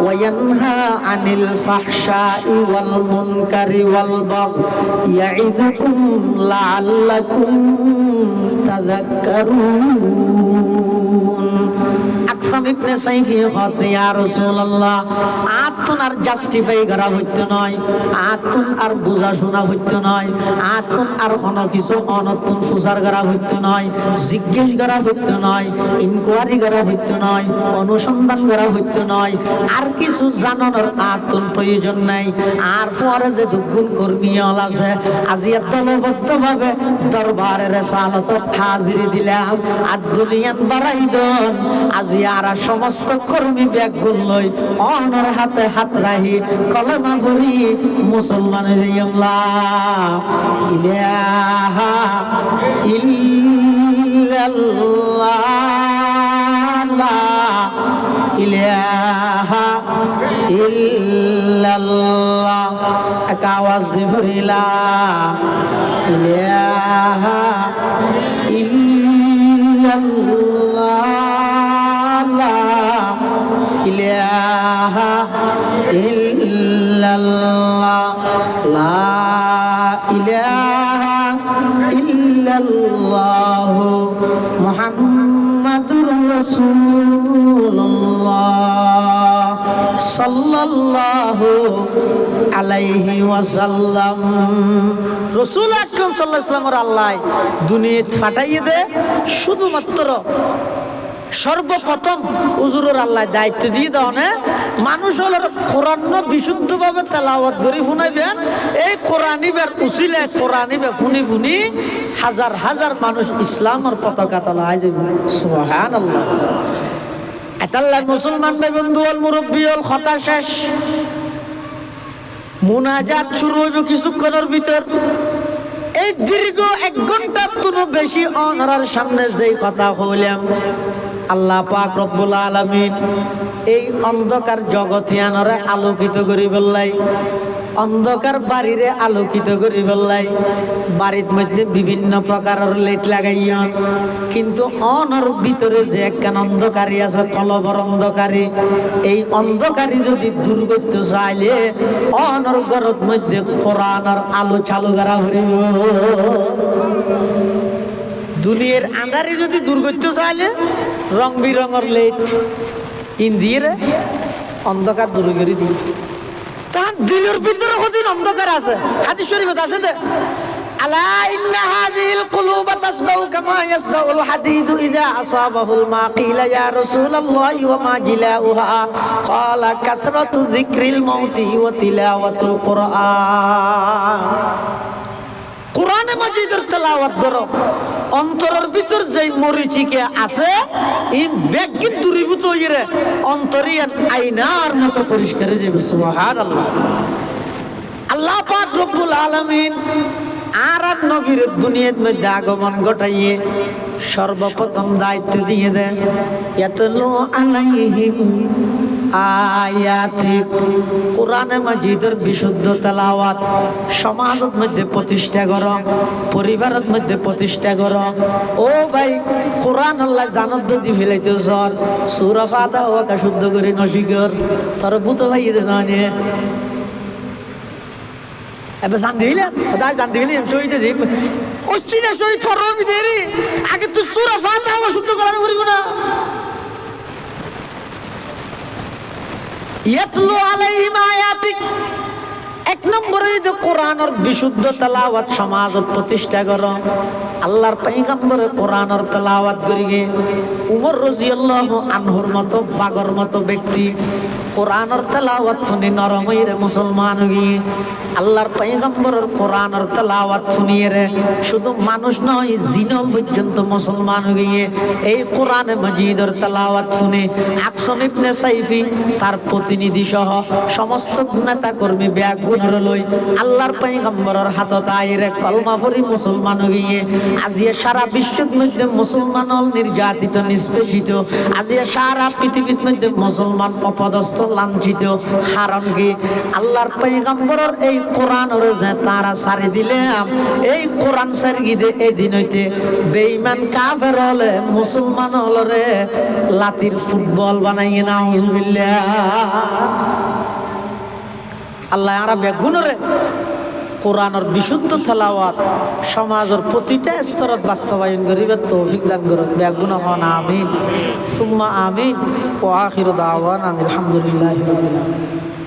ওয়া ইয়ানহা আনিল ফাহশাই ওয়াল মুনকারি ওয়াল বাগই ইয়া'iযুকুম লা'আল্লাকুম তাযাক্কারুন। আকসাম ইবনে সাইফি হতে ইয়া রাসূলুল্লাহ, আতুন আর জাস্টিফাই করা হইতো নয়, আতুন আর বুঝা শোনা হইতো নয়, আতুন আর কোনো কিছু অনতুন প্রচার করা হইতো নয়, জিজ্ঞেস করা হইতো নয়, ইনকোয়ারি করা হইতো নয়, অনুসন্ধান করা হইতো নয়, আর কিছু জানানোর আতুন প্রয়োজন নাই। আর পরে যে দুগুণ কর্মীল আছে আজিয়া দলবদ্ধভাবে দরবারের রেসালত হাজিরি দিলাম আর দুনিয়ান বাড়াই দন আজিয়া আর সমস্ত কর্মী ব্যাগগুল লই অনর হাতে হাত রাহি কলেমা পড়ি মুসলমান আল্লাহ ইলাহা ইল্লাল্লাহ লা ইলাহা ইল্লাল্লাহ। এক আওয়াজ দিয়ে পড়িলা ইলাহা ইল্লাল্লাহ লা ইলাহা ইল্লাল্লাহ লা ইলাহা ইল্লাল্লাহ মুহাম্মাদুর রাসূলুল্লাহ সাল্লাল্লাহু আলাইহি ওয়াসাল্লাম। রাসূল আকরাম সাল্লাল্লাহু আলাইহি ওয়াসাল্লামের আল্লাহ দুনিয়াত ফাটাইয়ে দে শুধুমাত্র সর্বপ্রথম হুজুরের আল্লাহ দায়িত্ব দিয়ে দাও না মানুষ হলো কোরআন বিশুদ্ধভাবে তেলাওয়াত করে শুনাইবেন। এই কোরআনিবের উসিলায় কোরআনিবে ফুনি ফুনি হাজার হাজার মানুষ ইসলামের পতাকা তলায় যাবে। সুবহানাল্লাহ। এতাল্লাহ মুসলমান ভাই বন্ধু হল মুরব্বী হল কথা শেষ, মুনাজাত শুরু হইব কিছুক্ষণের ভিতর। এই দীর্ঘ 1 ঘন্টার তুনো বেশি অনরার সামনে যেই কথা হইলাম আল্লাহ পাক রব্বুল আলামিন এই অন্ধকার জগতিয়ানরে আলোকিত করি বললাই, অন্ধকার বাড়িরে আলোকিত করি বললাই। বাড়ির মধ্যে বিভিন্ন প্রকারের লাইট লাগাইয়ন, কিন্তু অনর ভিতরে যে একখান অন্ধকারী আছে কলবর অন্ধকারী, এই অন্ধকারী যদি দূর করতে চাইলে অনর ঘরের মধ্যে কোরআনের আলো চালু করা হইব। দুনিয়ার আঁধারি যদি দূর করতে চাইলে রং বিরঙের লাইট ইন দিয়ে অন্ধকার দূর করে দিই। তার দিলের ভিতরে কদিন অন্ধকার আছে, হাদিস শরীফত আছে দে আলা ইন্না হাযিল কুলুব তাসদাউ কামা ইয়াসদাউল হাদিদু ইযা আসাবাহুল মা কিলা ইয়া রাসূলুল্লাহি ওয়া মা জিলাউহা ক্বালা কাসরাতু যিকরিল মাউতি ওয়া তিলাওয়াতুল কুরআন। কোরআনে মাজিদের তেলাওয়াত করো, অন্তরের ভিতর যেই মরিচিকে আছে এই ব্যাগিন দূরীভূত হইরে অন্তরিয়ান আয়নার মতো পরিষ্কার হয়ে যাবে। সুবহানাল্লাহ। আল্লাহ পাক রব্বুল আলামিন আর নবীর দুনিয়ার মধ্যে আগমন ঘটাইয়ে সর্বপ্রথম দায়িত্ব দিয়ে দেন ইয়াতলু আলাইহিম আয়াতিক, কোরআনে মাজিদের বিশুদ্ধ তেলাওয়াত সমাজের মধ্যে প্রতিষ্ঠা করো, পরিবারের মধ্যে প্রতিষ্ঠা করো। ও ভাই কোরআন আল্লাহ জানত দি ফেলাইতে সর সূরা ফাতিহা ওয়াকা শুদ্ধ করে নসিকর তোর বুতো ভাই দেন নে এবার জান দিলে দাই জান দিলে শহীদ জি ওসিনা শহীদ ফরমি দেরি আগে তুই সূরা ফাতিহা ওয়াকা শুদ্ধ করানো করিব না। ইয়াতলু আলাইহিম আয়াতিক, 1 নম্বরে যে কোরআনের বিশুদ্ধ তেলাওয়াত সমাজত প্রতিষ্ঠা করো। আল্লাহর পয়গম্বরে কোরআনের তেলাওয়াত করিগে উমর রাদিয়াল্লাহু আনহুর মতো পাগর মতো ব্যক্তি কোরআনের তেলাওয়াত শুনি নরম হইরে মুসলমান হই। আল্লাহর পয়গম্বরের কোরআনের তেলাওয়াত শুনিয়ে রে শুধু মানুষ নয় জিনও পর্যন্ত মুসলমান হয়ে এই কোরআনে মাজিদের তেলাওয়াত শুনে আকসাম ইবনে সাইফি তার প্রতিনিধি সহ সমস্ত নেতা কর্মী ব্যাগ করে লই আল্লাহর পয়গম্বরের হাতত আইরে কলমা পড়ি মুসলমান হইয়ে আজিয়ে সারা বিশ্বের মধ্যে মুসলমান নির্যাতিত নিষ্পেষিত আজিয়ে সারা পৃথিবীর মধ্যে মুসলমান অপদস্থ লাঞ্ছিত কারণ কি আল্লাহর পয়গম্বরের এই কোরআনের যে তারা সারি দিলে এই কোরআন সারি যে এই দিন হইতে বেঈমান কাফের হলে মুসলমান হলরে লাতির ফুটবল বানাইয়ে নাউজুবিল্লাহ আল্লাহ আরা বেগুনরে কোরআনের বিশুদ্ধ তেলাওয়াত সমাজের প্রতিটা স্তরত বাস্তবায়ন করিবে তৌফিক দান করুন বেগুন হন আমিন সুম্মা আমিন ওয়া আখিরু দাওয়ানা আলহামদুলিল্লাহি রাব্বিল আলামিন।